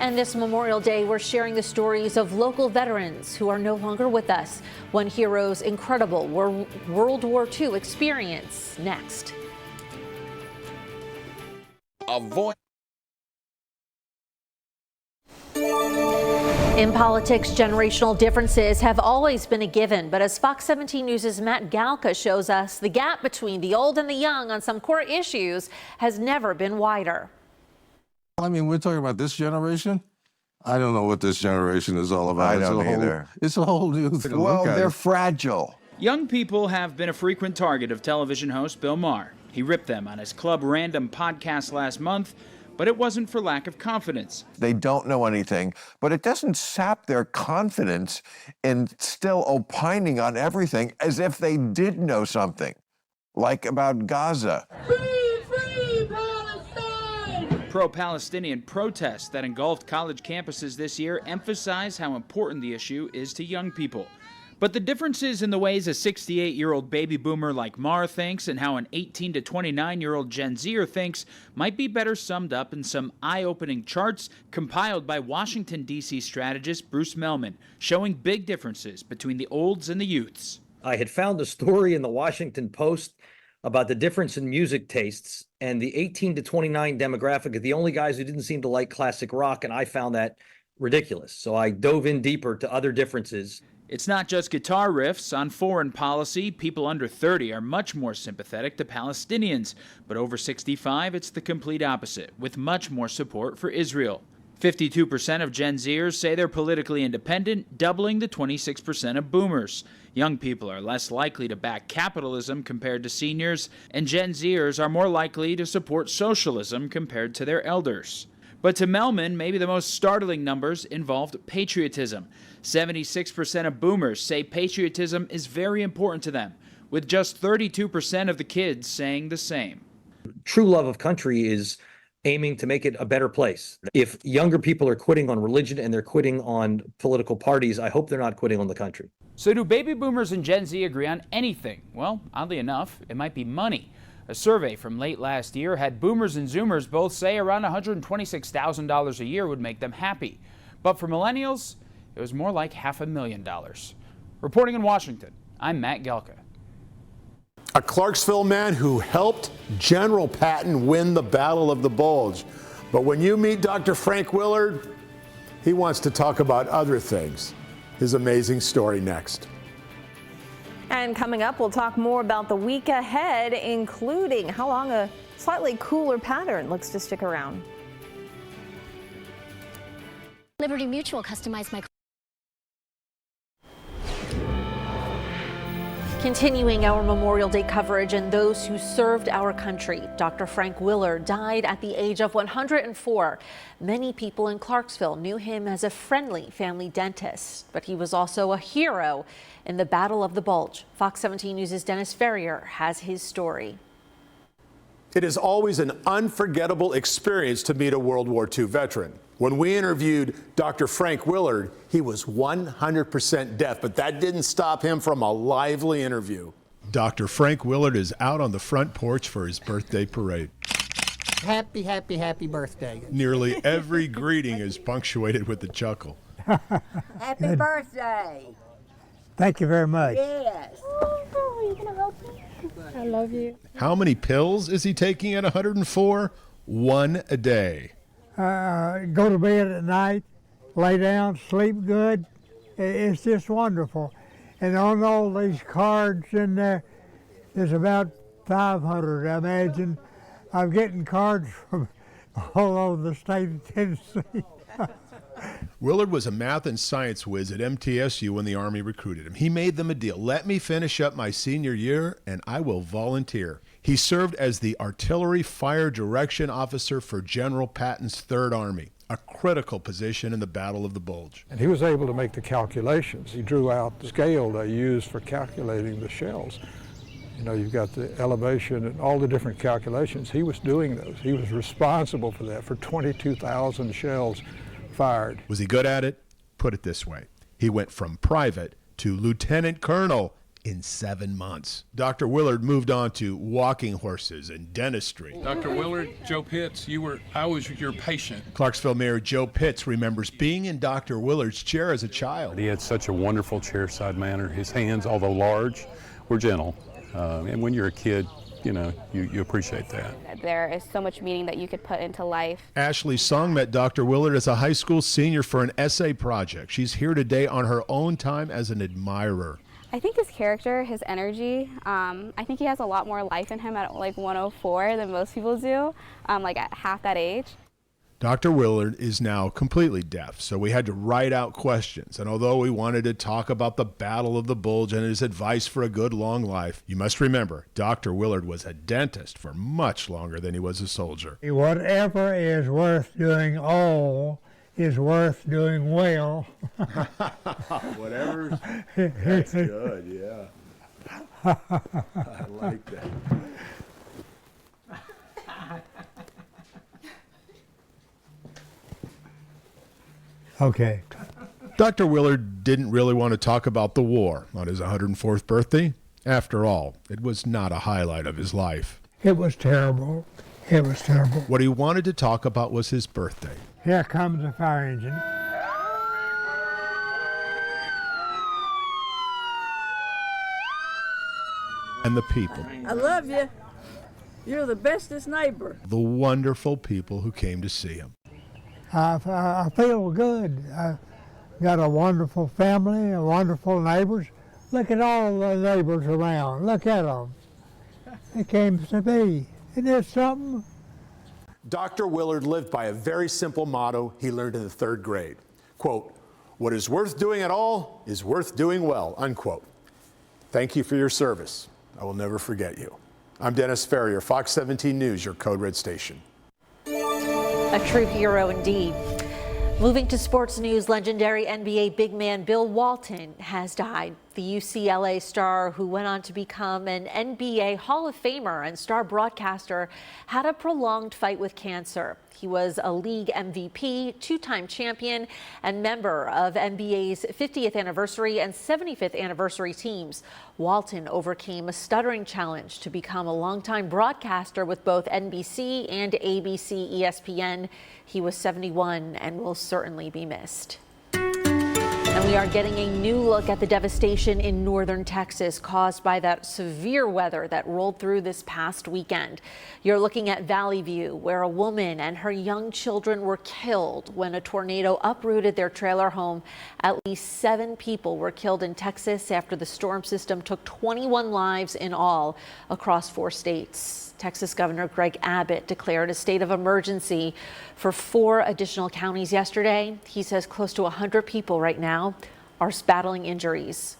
And this Memorial Day, we're sharing the stories of local veterans who are no longer with us. One hero's incredible World War II experience next. Avoid. In politics, generational differences have always been a given, but as Fox 17 News' Matt Galka shows us, the gap between the old and the young on some core issues has never been wider. I mean, we're talking about this generation. I don't know what this generation is all about. I don't either. It's a whole new thing. Well, they're fragile. Young people have been a frequent target of television host Bill Maher. He ripped them on his Club Random podcast last month, but it wasn't for lack of confidence. They don't know anything, but it doesn't sap their confidence in still opining on everything as if they did know something, like about Gaza. Free Palestine! Pro-Palestinian protests that engulfed college campuses this year emphasize how important the issue is to young people. But the differences in the ways a 68-year-old baby boomer like Maher thinks and how an 18 to 29-year-old Gen Zer thinks might be better summed up in some eye-opening charts compiled by Washington, D.C. strategist Bruce Mehlman, showing big differences between the olds and the youths. I had found a story in the Washington Post about the difference in music tastes, and the 18 to 29 demographic are the only guys who didn't seem to like classic rock, and I found that ridiculous. So I dove in deeper to other differences. It's not just guitar riffs. On foreign policy, people under 30 are much more sympathetic to Palestinians. But over 65, it's the complete opposite, with much more support for Israel. 52% of Gen Zers say they're politically independent, doubling the 26% of boomers. Young people are less likely to back capitalism compared to seniors, and Gen Zers are more likely to support socialism compared to their elders. But to Mehlman, maybe the most startling numbers involved patriotism. 76% of boomers say patriotism is very important to them, with just 32% of the kids saying the same. True love of country is aiming to make it a better place. If younger people are quitting on religion and they're quitting on political parties, I hope they're not quitting on the country. So do baby boomers and Gen Z agree on anything? Well, oddly enough, it might be money. A survey from late last year had boomers and zoomers both say around $126,000 a year would make them happy. But for millennials, it was more like $500,000. Reporting in Washington, I'm Matt Gelka. A Clarksville man who helped General Patton win the Battle of the Bulge. But when you meet Dr. Frank Willard, he wants to talk about other things. His amazing story next. And coming up, we'll talk more about the week ahead, including how long a slightly cooler pattern looks to stick around. Liberty Mutual customized my. Continuing our Memorial Day coverage and those who served our country, Dr. Frank Willard died at the age of 104. Many people in Clarksville knew him as a friendly family dentist, but he was also a hero in the Battle of the Bulge. Fox 17 News' Dennis Ferrier has his story. It is always an unforgettable experience to meet a World War II veteran. When we interviewed Dr. Frank Willard, he was 100% deaf, but that didn't stop him from a lively interview. Dr. Frank Willard is out on the front porch for his birthday parade. Happy, happy, happy birthday. Nearly every greeting is punctuated with a chuckle. Happy birthday. Thank you very much. Yes. Oh, are you going to help me? I love you. How many pills is he taking at 104? One a day. Go to bed at night, lay down, sleep good. It's just wonderful. And on all these cards in there, there's about 500, I imagine. I'm getting cards from all over the state of Tennessee. Willard was a math and science whiz at MTSU when the Army recruited him. He made them a deal. Let me finish up my senior year and I will volunteer. He served as the Artillery Fire Direction Officer for General Patton's Third Army, a critical position in the Battle of the Bulge. And he was able to make the calculations. He drew out the scale they used for calculating the shells. You know, you've got the elevation and all the different calculations. He was doing those. He was responsible for that, for 22,000 shells fired. Was he good at it? Put it this way. He went from private to lieutenant colonel in 7 months. Dr. Willard moved on to walking horses and dentistry. Dr. Willard, Joe Pitts, I was your patient. Clarksville Mayor Joe Pitts remembers being in Dr. Willard's chair as a child. He had such a wonderful chairside manner. His hands, although large, were gentle. And when you're a kid, you know, you appreciate that. There is so much meaning that you could put into life. Ashley Song met Dr. Willard as a high school senior for an essay project. She's here today on her own time as an admirer. I think his character, his energy, I think he has a lot more life in him at like 104 than most people do, like at half that age. Dr. Willard is now completely deaf, so we had to write out questions. And although we wanted to talk about the Battle of the Bulge and his advice for a good long life, you must remember, Dr. Willard was a dentist for much longer than he was a soldier. Whatever is worth doing all is worth doing well. Whatever. That's good, yeah. I like that. Okay. Dr. Willard didn't really want to talk about the war on his 104th birthday. After all, it was not a highlight of his life. It was terrible. It was terrible. What he wanted to talk about was his birthday. Here comes the fire engine. And the people. I love you. You're the bestest neighbor. The wonderful people who came to see him. I feel good. I've got a wonderful family, wonderful neighbors. Look at all the neighbors around. Look at them. They came to me. Isn't that something? Dr. Willard lived by a very simple motto he learned in the 3rd grade. Quote, "What is worth doing at all is worth doing well," unquote. Thank you for your service. I will never forget you. I'm Dennis Ferrier, Fox 17 News, your Code Red station. A true hero indeed. Moving to sports news, legendary NBA big man Bill Walton has died. The UCLA star, who went on to become an NBA Hall of Famer and star broadcaster, had a prolonged fight with cancer. He was a league MVP, two-time champion, and member of NBA's 50th anniversary and 75th anniversary teams. Walton overcame a stuttering challenge to become a longtime broadcaster with both NBC and ABC ESPN. He was 71 and will certainly be missed. And we are getting a new look at the devastation in northern Texas caused by that severe weather that rolled through this past weekend. You're looking at Valley View, where a woman and her young children were killed when a tornado uprooted their trailer home. At least 7 people were killed in Texas after the storm system took 21 lives in all across 4 states. Texas Governor Greg Abbott declared a state of emergency for 4 additional counties yesterday. He says close to 100 people right now are battling injuries.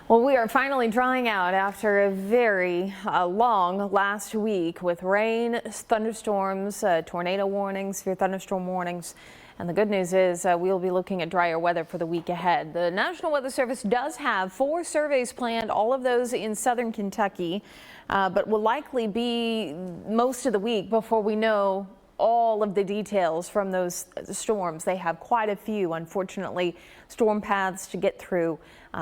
Well, we are finally drying out after a very long last week with rain, thunderstorms, tornado warnings, severe thunderstorm warnings. And the good news is we'll be looking at drier weather for the week ahead. The National Weather Service does have 4 surveys planned, all of those in southern Kentucky, but will likely be most of the week before we know all of the details from those storms. They have quite a few, unfortunately, storm paths to get through,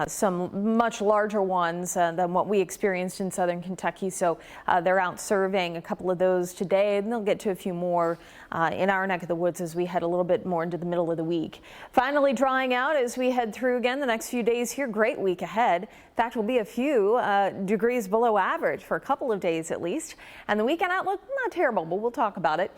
some much larger ones than what we experienced in southern Kentucky. So they're out surveying a couple of those today, and they'll get to a few more in our neck of the woods as we head a little bit more into the middle of the week. Finally drying out as we head through again the next few days here. Great week ahead. In fact, we'll be a few degrees below average for a couple of days at least. And the weekend outlook, not terrible, but we'll talk about it.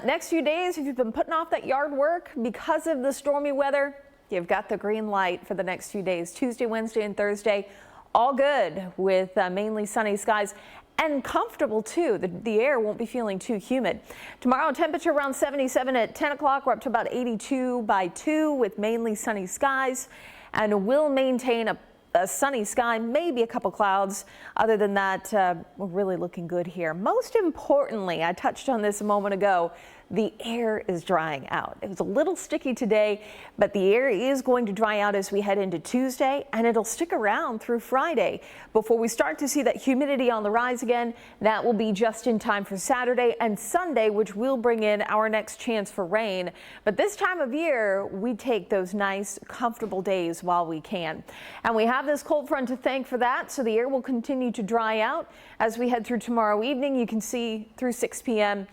Next few days, if you've been putting off that yard work because of the stormy weather, you've got the green light for the next few days. Tuesday, Wednesday, and Thursday, all good with mainly sunny skies and comfortable too. The air won't be feeling too humid. Tomorrow, temperature around 77 at 10 o'clock. We're up to about 82 by 2 with mainly sunny skies, and we'll maintain a sunny sky, maybe a couple clouds. Other than that, we're really looking good here. Most importantly, I touched on this a moment ago, the air is drying out. It was a little sticky today, but the air is going to dry out as we head into Tuesday, and it'll stick around through Friday before we start to see that humidity on the rise again. That will be just in time for Saturday and Sunday, which will bring in our next chance for rain. But this time of year, we take those nice, comfortable days while we can. And we have this cold front to thank for that, so the air will continue to dry out as we head through tomorrow evening. You can see through 6 p.m.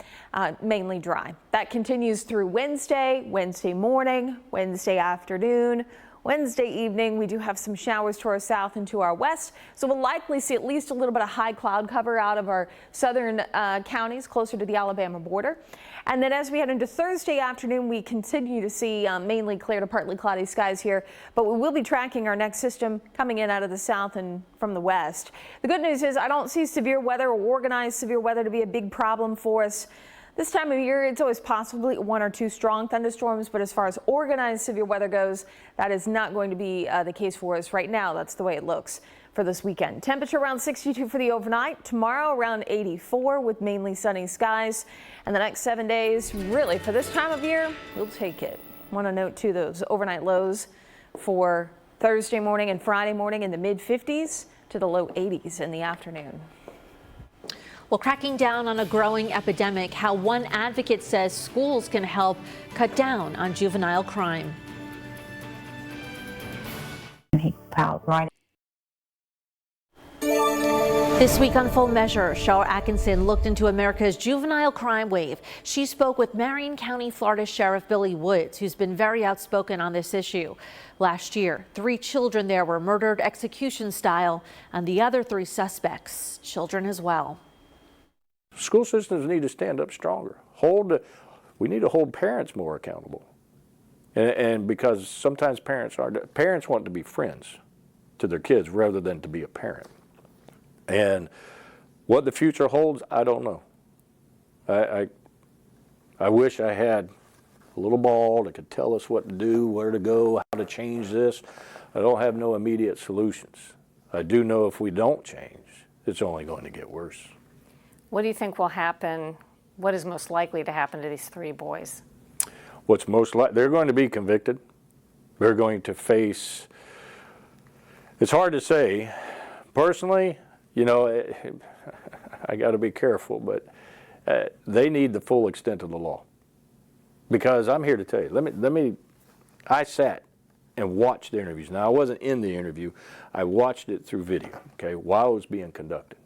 Mainly dry. That continues through Wednesday, Wednesday morning, Wednesday afternoon, Wednesday evening. We do have some showers to our south and to our west, so we'll likely see at least a little bit of high cloud cover out of our southern counties closer to the Alabama border. And then as we head into Thursday afternoon, we continue to see mainly clear to partly cloudy skies here, but we will be tracking our next system coming in out of the south and from the west. The good news is I don't see severe weather or organized severe weather to be a big problem for us. This time of year, it's always possibly 1 or 2 strong thunderstorms, but as far as organized severe weather goes, that is not going to be the case for us right now. That's the way it looks for this weekend. Temperature around 62 for the overnight. Tomorrow around 84 with mainly sunny skies. And the next 7 days, really for this time of year, we'll take it. Want to note too those overnight lows for Thursday morning and Friday morning in the mid 50s to the low 80s in the afternoon. Well, cracking down on a growing epidemic, how one advocate says schools can help cut down on juvenile crime. He piled right. This week on Full Measure, Shaw Atkinson looked into America's juvenile crime wave. She spoke with Marion County, Florida Sheriff Billy Woods, who's been very outspoken on this issue. Last year, 3 children there were murdered execution style, and the other 3 suspects, children as well. School systems need to stand up stronger. We need to hold parents more accountable. And because sometimes parents want to be friends to their kids rather than to be a parent. And what the future holds, I don't know. I wish I had a little ball that could tell us what to do, where to go, how to change this. I don't have no immediate solutions. I do know if we don't change, it's only going to get worse. What do you think will happen? What is most likely to happen to these 3 boys? What's most likely, they're going to be convicted. They're going to face, it's hard to say. Personally, you know, I got to be careful, but they need the full extent of the law. Because I'm here to tell you, I sat and watched the interviews. Now, I wasn't in the interview. I watched it through video, okay, while it was being conducted.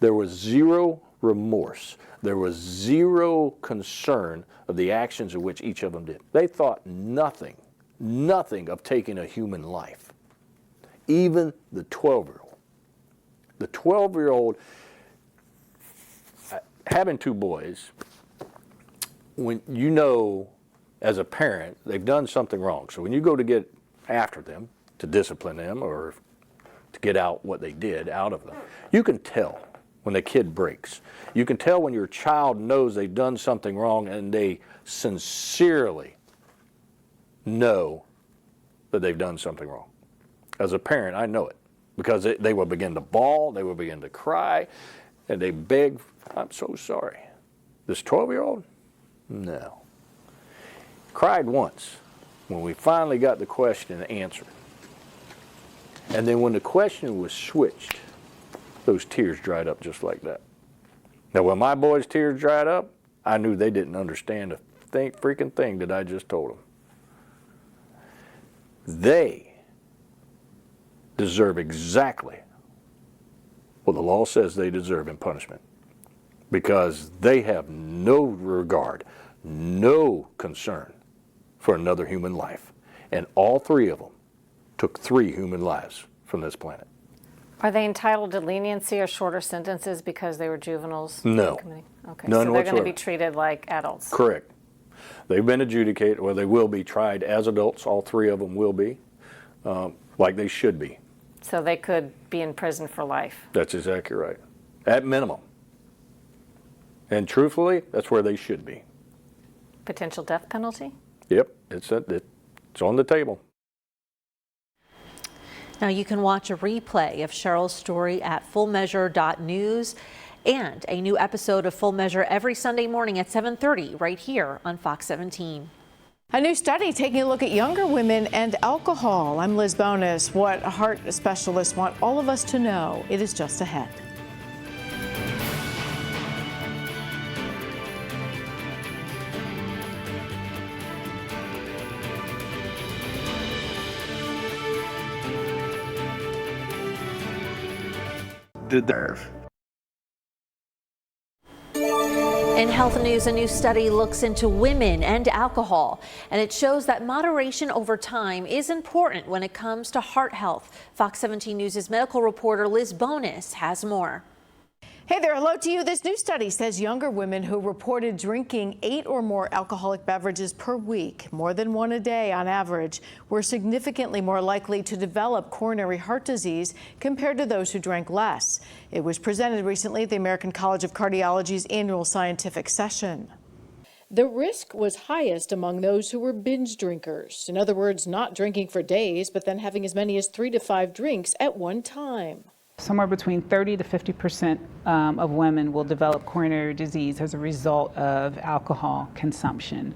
There was zero remorse. There was zero concern of the actions of which each of them did. They thought nothing of taking a human life. Even the 12-year-old. The 12-year-old, having two boys, when you know as a parent they've done something wrong, so when you go to get after them, to discipline them or to get out what they did out of them, you can tell when the kid breaks. You can tell when your child knows they've done something wrong and they sincerely know that they've done something wrong. As a parent, I know it, because they will begin to bawl, they will begin to cry, and they beg, I'm so sorry. This 12-year-old? No. Cried once when we finally got the question answered. And then when the question was switched, those tears dried up just like that. Now, when my boys' tears dried up, I knew they didn't understand a freaking thing that I just told them. They deserve exactly what the law says they deserve in punishment, because they have no regard, no concern for another human life. And all three of them took 3 human lives from this planet. Are they entitled to leniency or shorter sentences because they were juveniles? No. Okay, None so they're whatsoever. going to be treated like adults. Correct. They've been adjudicated, or they will be tried as adults. All 3 of them will be, like they should be. So they could be in prison for life. That's exactly right. At minimum. And truthfully, that's where they should be. Potential death penalty? Yep, it's on the table. Now you can watch a replay of Cheryl's story at fullmeasure.news and a new episode of Full Measure every Sunday morning at 7:30 right here on Fox 17. A new study taking a look at younger women and alcohol. I'm Liz Bonus. What heart specialists want all of us to know, it is just ahead. In health news, a new study looks into women and alcohol, and it shows that moderation over time is important when it comes to heart health. Fox 17 News' medical reporter Liz Bonus has more. Hey there, hello to you. This new study says younger women who reported drinking 8 or more alcoholic beverages per week, more than 1 a day on average, were significantly more likely to develop coronary heart disease compared to those who drank less. It was presented recently at the American College of Cardiology's annual scientific session. The risk was highest among those who were binge drinkers. In other words, not drinking for days, but then having as many as 3 to 5 drinks at one time. Somewhere between 30 to 50% of women will develop coronary disease as a result of alcohol consumption,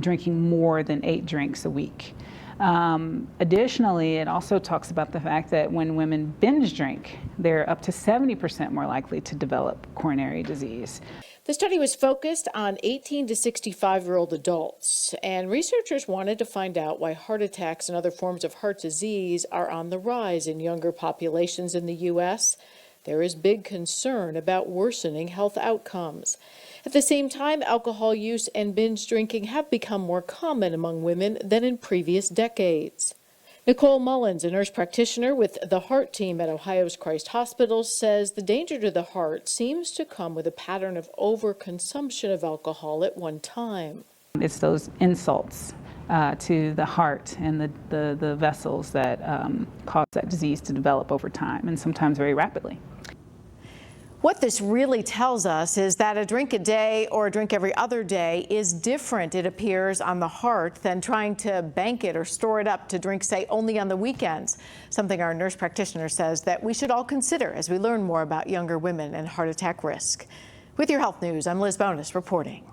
drinking more than 8 drinks a week. Additionally, it also talks about the fact that when women binge drink, they're up to 70% more likely to develop coronary disease. The study was focused on 18 to 65-year-old adults, and researchers wanted to find out why heart attacks and other forms of heart disease are on the rise in younger populations in the U.S. There is big concern about worsening health outcomes. At the same time, alcohol use and binge drinking have become more common among women than in previous decades. Nicole Mullins, a nurse practitioner with the heart team at Ohio's Christ Hospital, says the danger to the heart seems to come with a pattern of overconsumption of alcohol at one time. It's those insults to the heart and the vessels that cause that disease to develop over time, and sometimes very rapidly. What this really tells us is that a drink a day or a drink every other day is different, it appears, on the heart than trying to bank it or store it up to drink, say, only on the weekends. Something our nurse practitioner says that we should all consider as we learn more about younger women and heart attack risk. With your health news, I'm Liz Bonus reporting.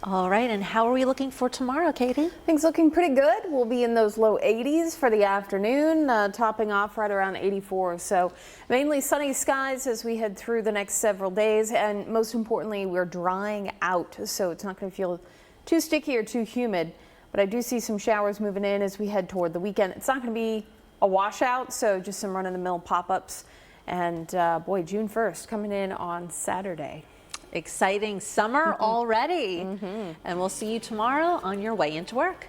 All right, and how are we looking for tomorrow, Katie? Things looking pretty good. We'll be in those low 80s for the afternoon, topping off right around 84. So mainly sunny skies as we head through the next several days. And most importantly, we're drying out, so it's not going to feel too sticky or too humid. But I do see some showers moving in as we head toward the weekend. It's not going to be a washout, so just some run-of-the-mill pop-ups. And boy, June 1st coming in on Saturday. Exciting summer already. And we'll see you tomorrow on your way into work.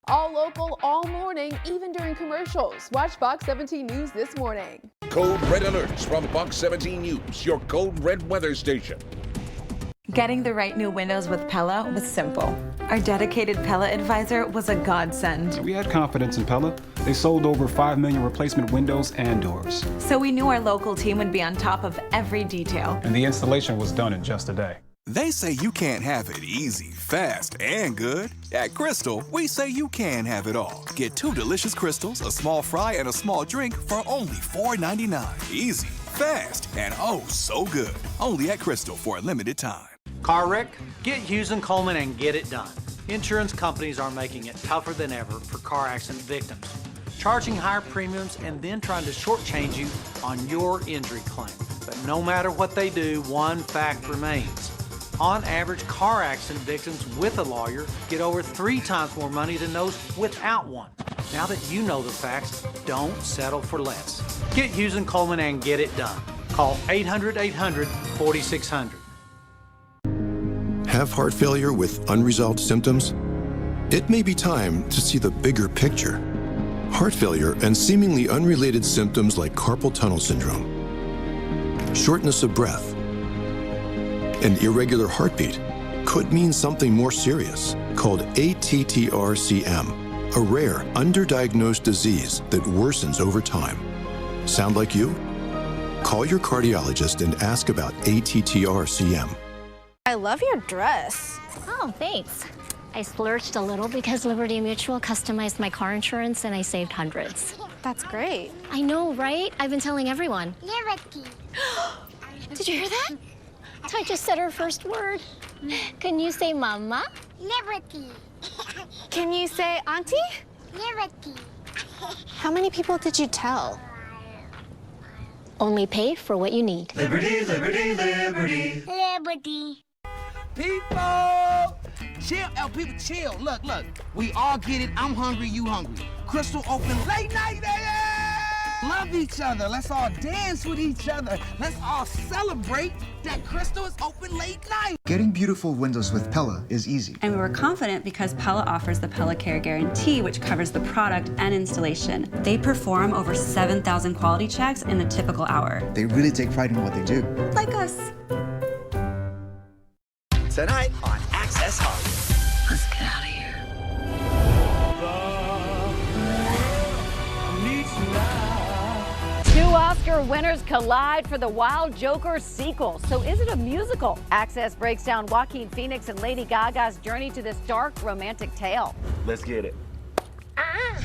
All local, all morning, even during commercials. Watch Fox 17 News this morning. Code Red alerts from Fox 17 News, your Code Red weather station. Getting the right new windows with Pella was simple. Our dedicated Pella advisor was a godsend. We had confidence in Pella. They sold over 5 million replacement windows and doors. So we knew our local team would be on top of every detail. And the installation was done in just a day. They say you can't have it easy, fast, and good. At Crystal, we say you can have it all. Get 2 delicious Crystals, a small fry, and a small drink for only $4.99. Easy, fast, and oh so good. Only at Crystal for a limited time. Car wreck? Get Hughes & Coleman and get it done. Insurance companies are making it tougher than ever for car accident victims, charging higher premiums and then trying to shortchange you on your injury claim. But no matter what they do, one fact remains. On average, car accident victims with a lawyer get over 3 times more money than those without one. Now that you know the facts, don't settle for less. Get Hughes & Coleman and get it done. Call 800-800-4600. Have heart failure with unresolved symptoms? It may be time to see the bigger picture. Heart failure and seemingly unrelated symptoms like carpal tunnel syndrome, shortness of breath, and irregular heartbeat could mean something more serious called ATTR-CM, a rare, underdiagnosed disease that worsens over time. Sound like you? Call your cardiologist and ask about ATTR-CM. I love your dress. Oh, thanks. I splurged a little because Liberty Mutual customized my car insurance and I saved hundreds. That's great. I know, right? I've been telling everyone. Liberty. Did you hear that? I just said her first word. Can you say mama? Liberty. Can you say auntie? Liberty. How many people did you tell? Only pay for what you need. Liberty, liberty, liberty. Liberty. People, chill. Oh, people, chill. Look. We all get it. I'm hungry, you hungry. Crystal open late night. Love each other. Let's all dance with each other. Let's all celebrate that Crystal is open late night. Getting beautiful windows with Pella is easy. And we were confident because Pella offers the Pella Care Guarantee, which covers the product and installation. They perform over 7,000 quality checks in a typical hour. They really take pride in what they do. Like us. Tonight on Access Hollywood. Let's get out of here. Two Oscar winners collide for the Wild Joker sequel. So is it a musical? Access breaks down Joaquin Phoenix and Lady Gaga's journey to this dark romantic tale. Let's get it.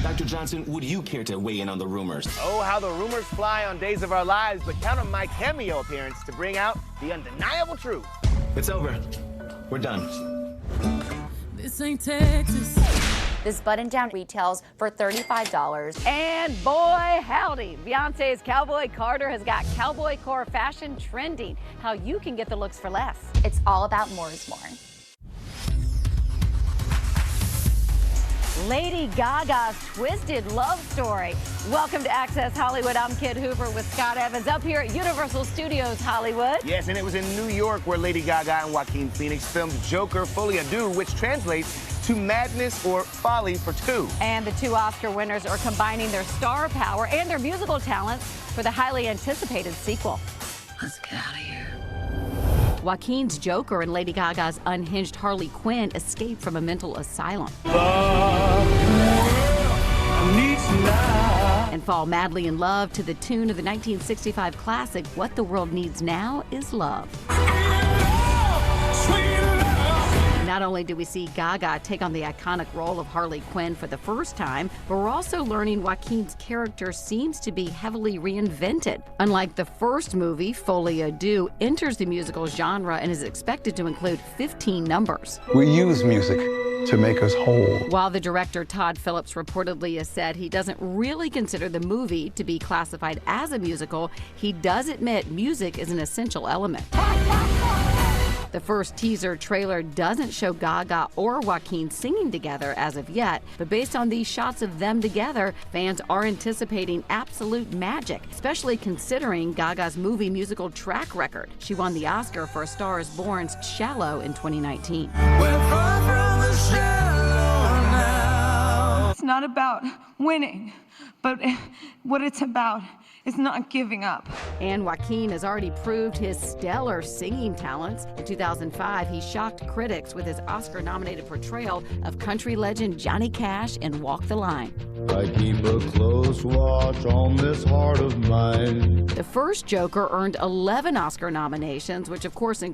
Dr. Johnson, would you care to weigh in on the rumors? Oh, how the rumors fly on Days of Our Lives, but count on my cameo appearance to bring out the undeniable truth. It's over. We're done. This ain't Texas. This button-down retails for $35. And boy, howdy, Beyonce's Cowboy Carter has got cowboy core fashion trending. How you can get the looks for less. It's all about more is more. Lady Gaga's twisted love story. Welcome to Access Hollywood. I'm Kid Hoover with Scott Evans up here at Universal Studios Hollywood. Yes, and it was in New York where Lady Gaga and Joaquin Phoenix filmed Joker Folie à Deux, which translates to madness or folly for two. And the two Oscar winners are combining their star power and their musical talents for the highly anticipated sequel. Let's get out of here. Joaquin's Joker and Lady Gaga's unhinged Harley Quinn escape from a mental asylum. And fall madly in love to the tune of the 1965 classic, What the World Needs Now is Love. Not only do we see Gaga take on the iconic role of Harley Quinn for the first time, but we're also learning Joaquin's character seems to be heavily reinvented. Unlike the first movie, Folie à Deux enters the musical genre and is expected to include 15 numbers. We use music to make us whole. While the director Todd Phillips reportedly has said he doesn't really consider the movie to be classified as a musical, he does admit music is an essential element. The first teaser trailer doesn't show Gaga or Joaquin singing together as of yet, but based on these shots of them together, fans are anticipating absolute magic, especially considering Gaga's movie musical track record. She won the Oscar for A Star is Born's Shallow in 2019. It's not about winning, but what it's about is not giving up. And Joaquin has already proved his stellar singing talents. In 2005, he shocked critics with his Oscar-nominated portrayal of country legend Johnny Cash in Walk the Line. I keep a close watch on this heart of mine. The first Joker earned 11 Oscar nominations, which of course include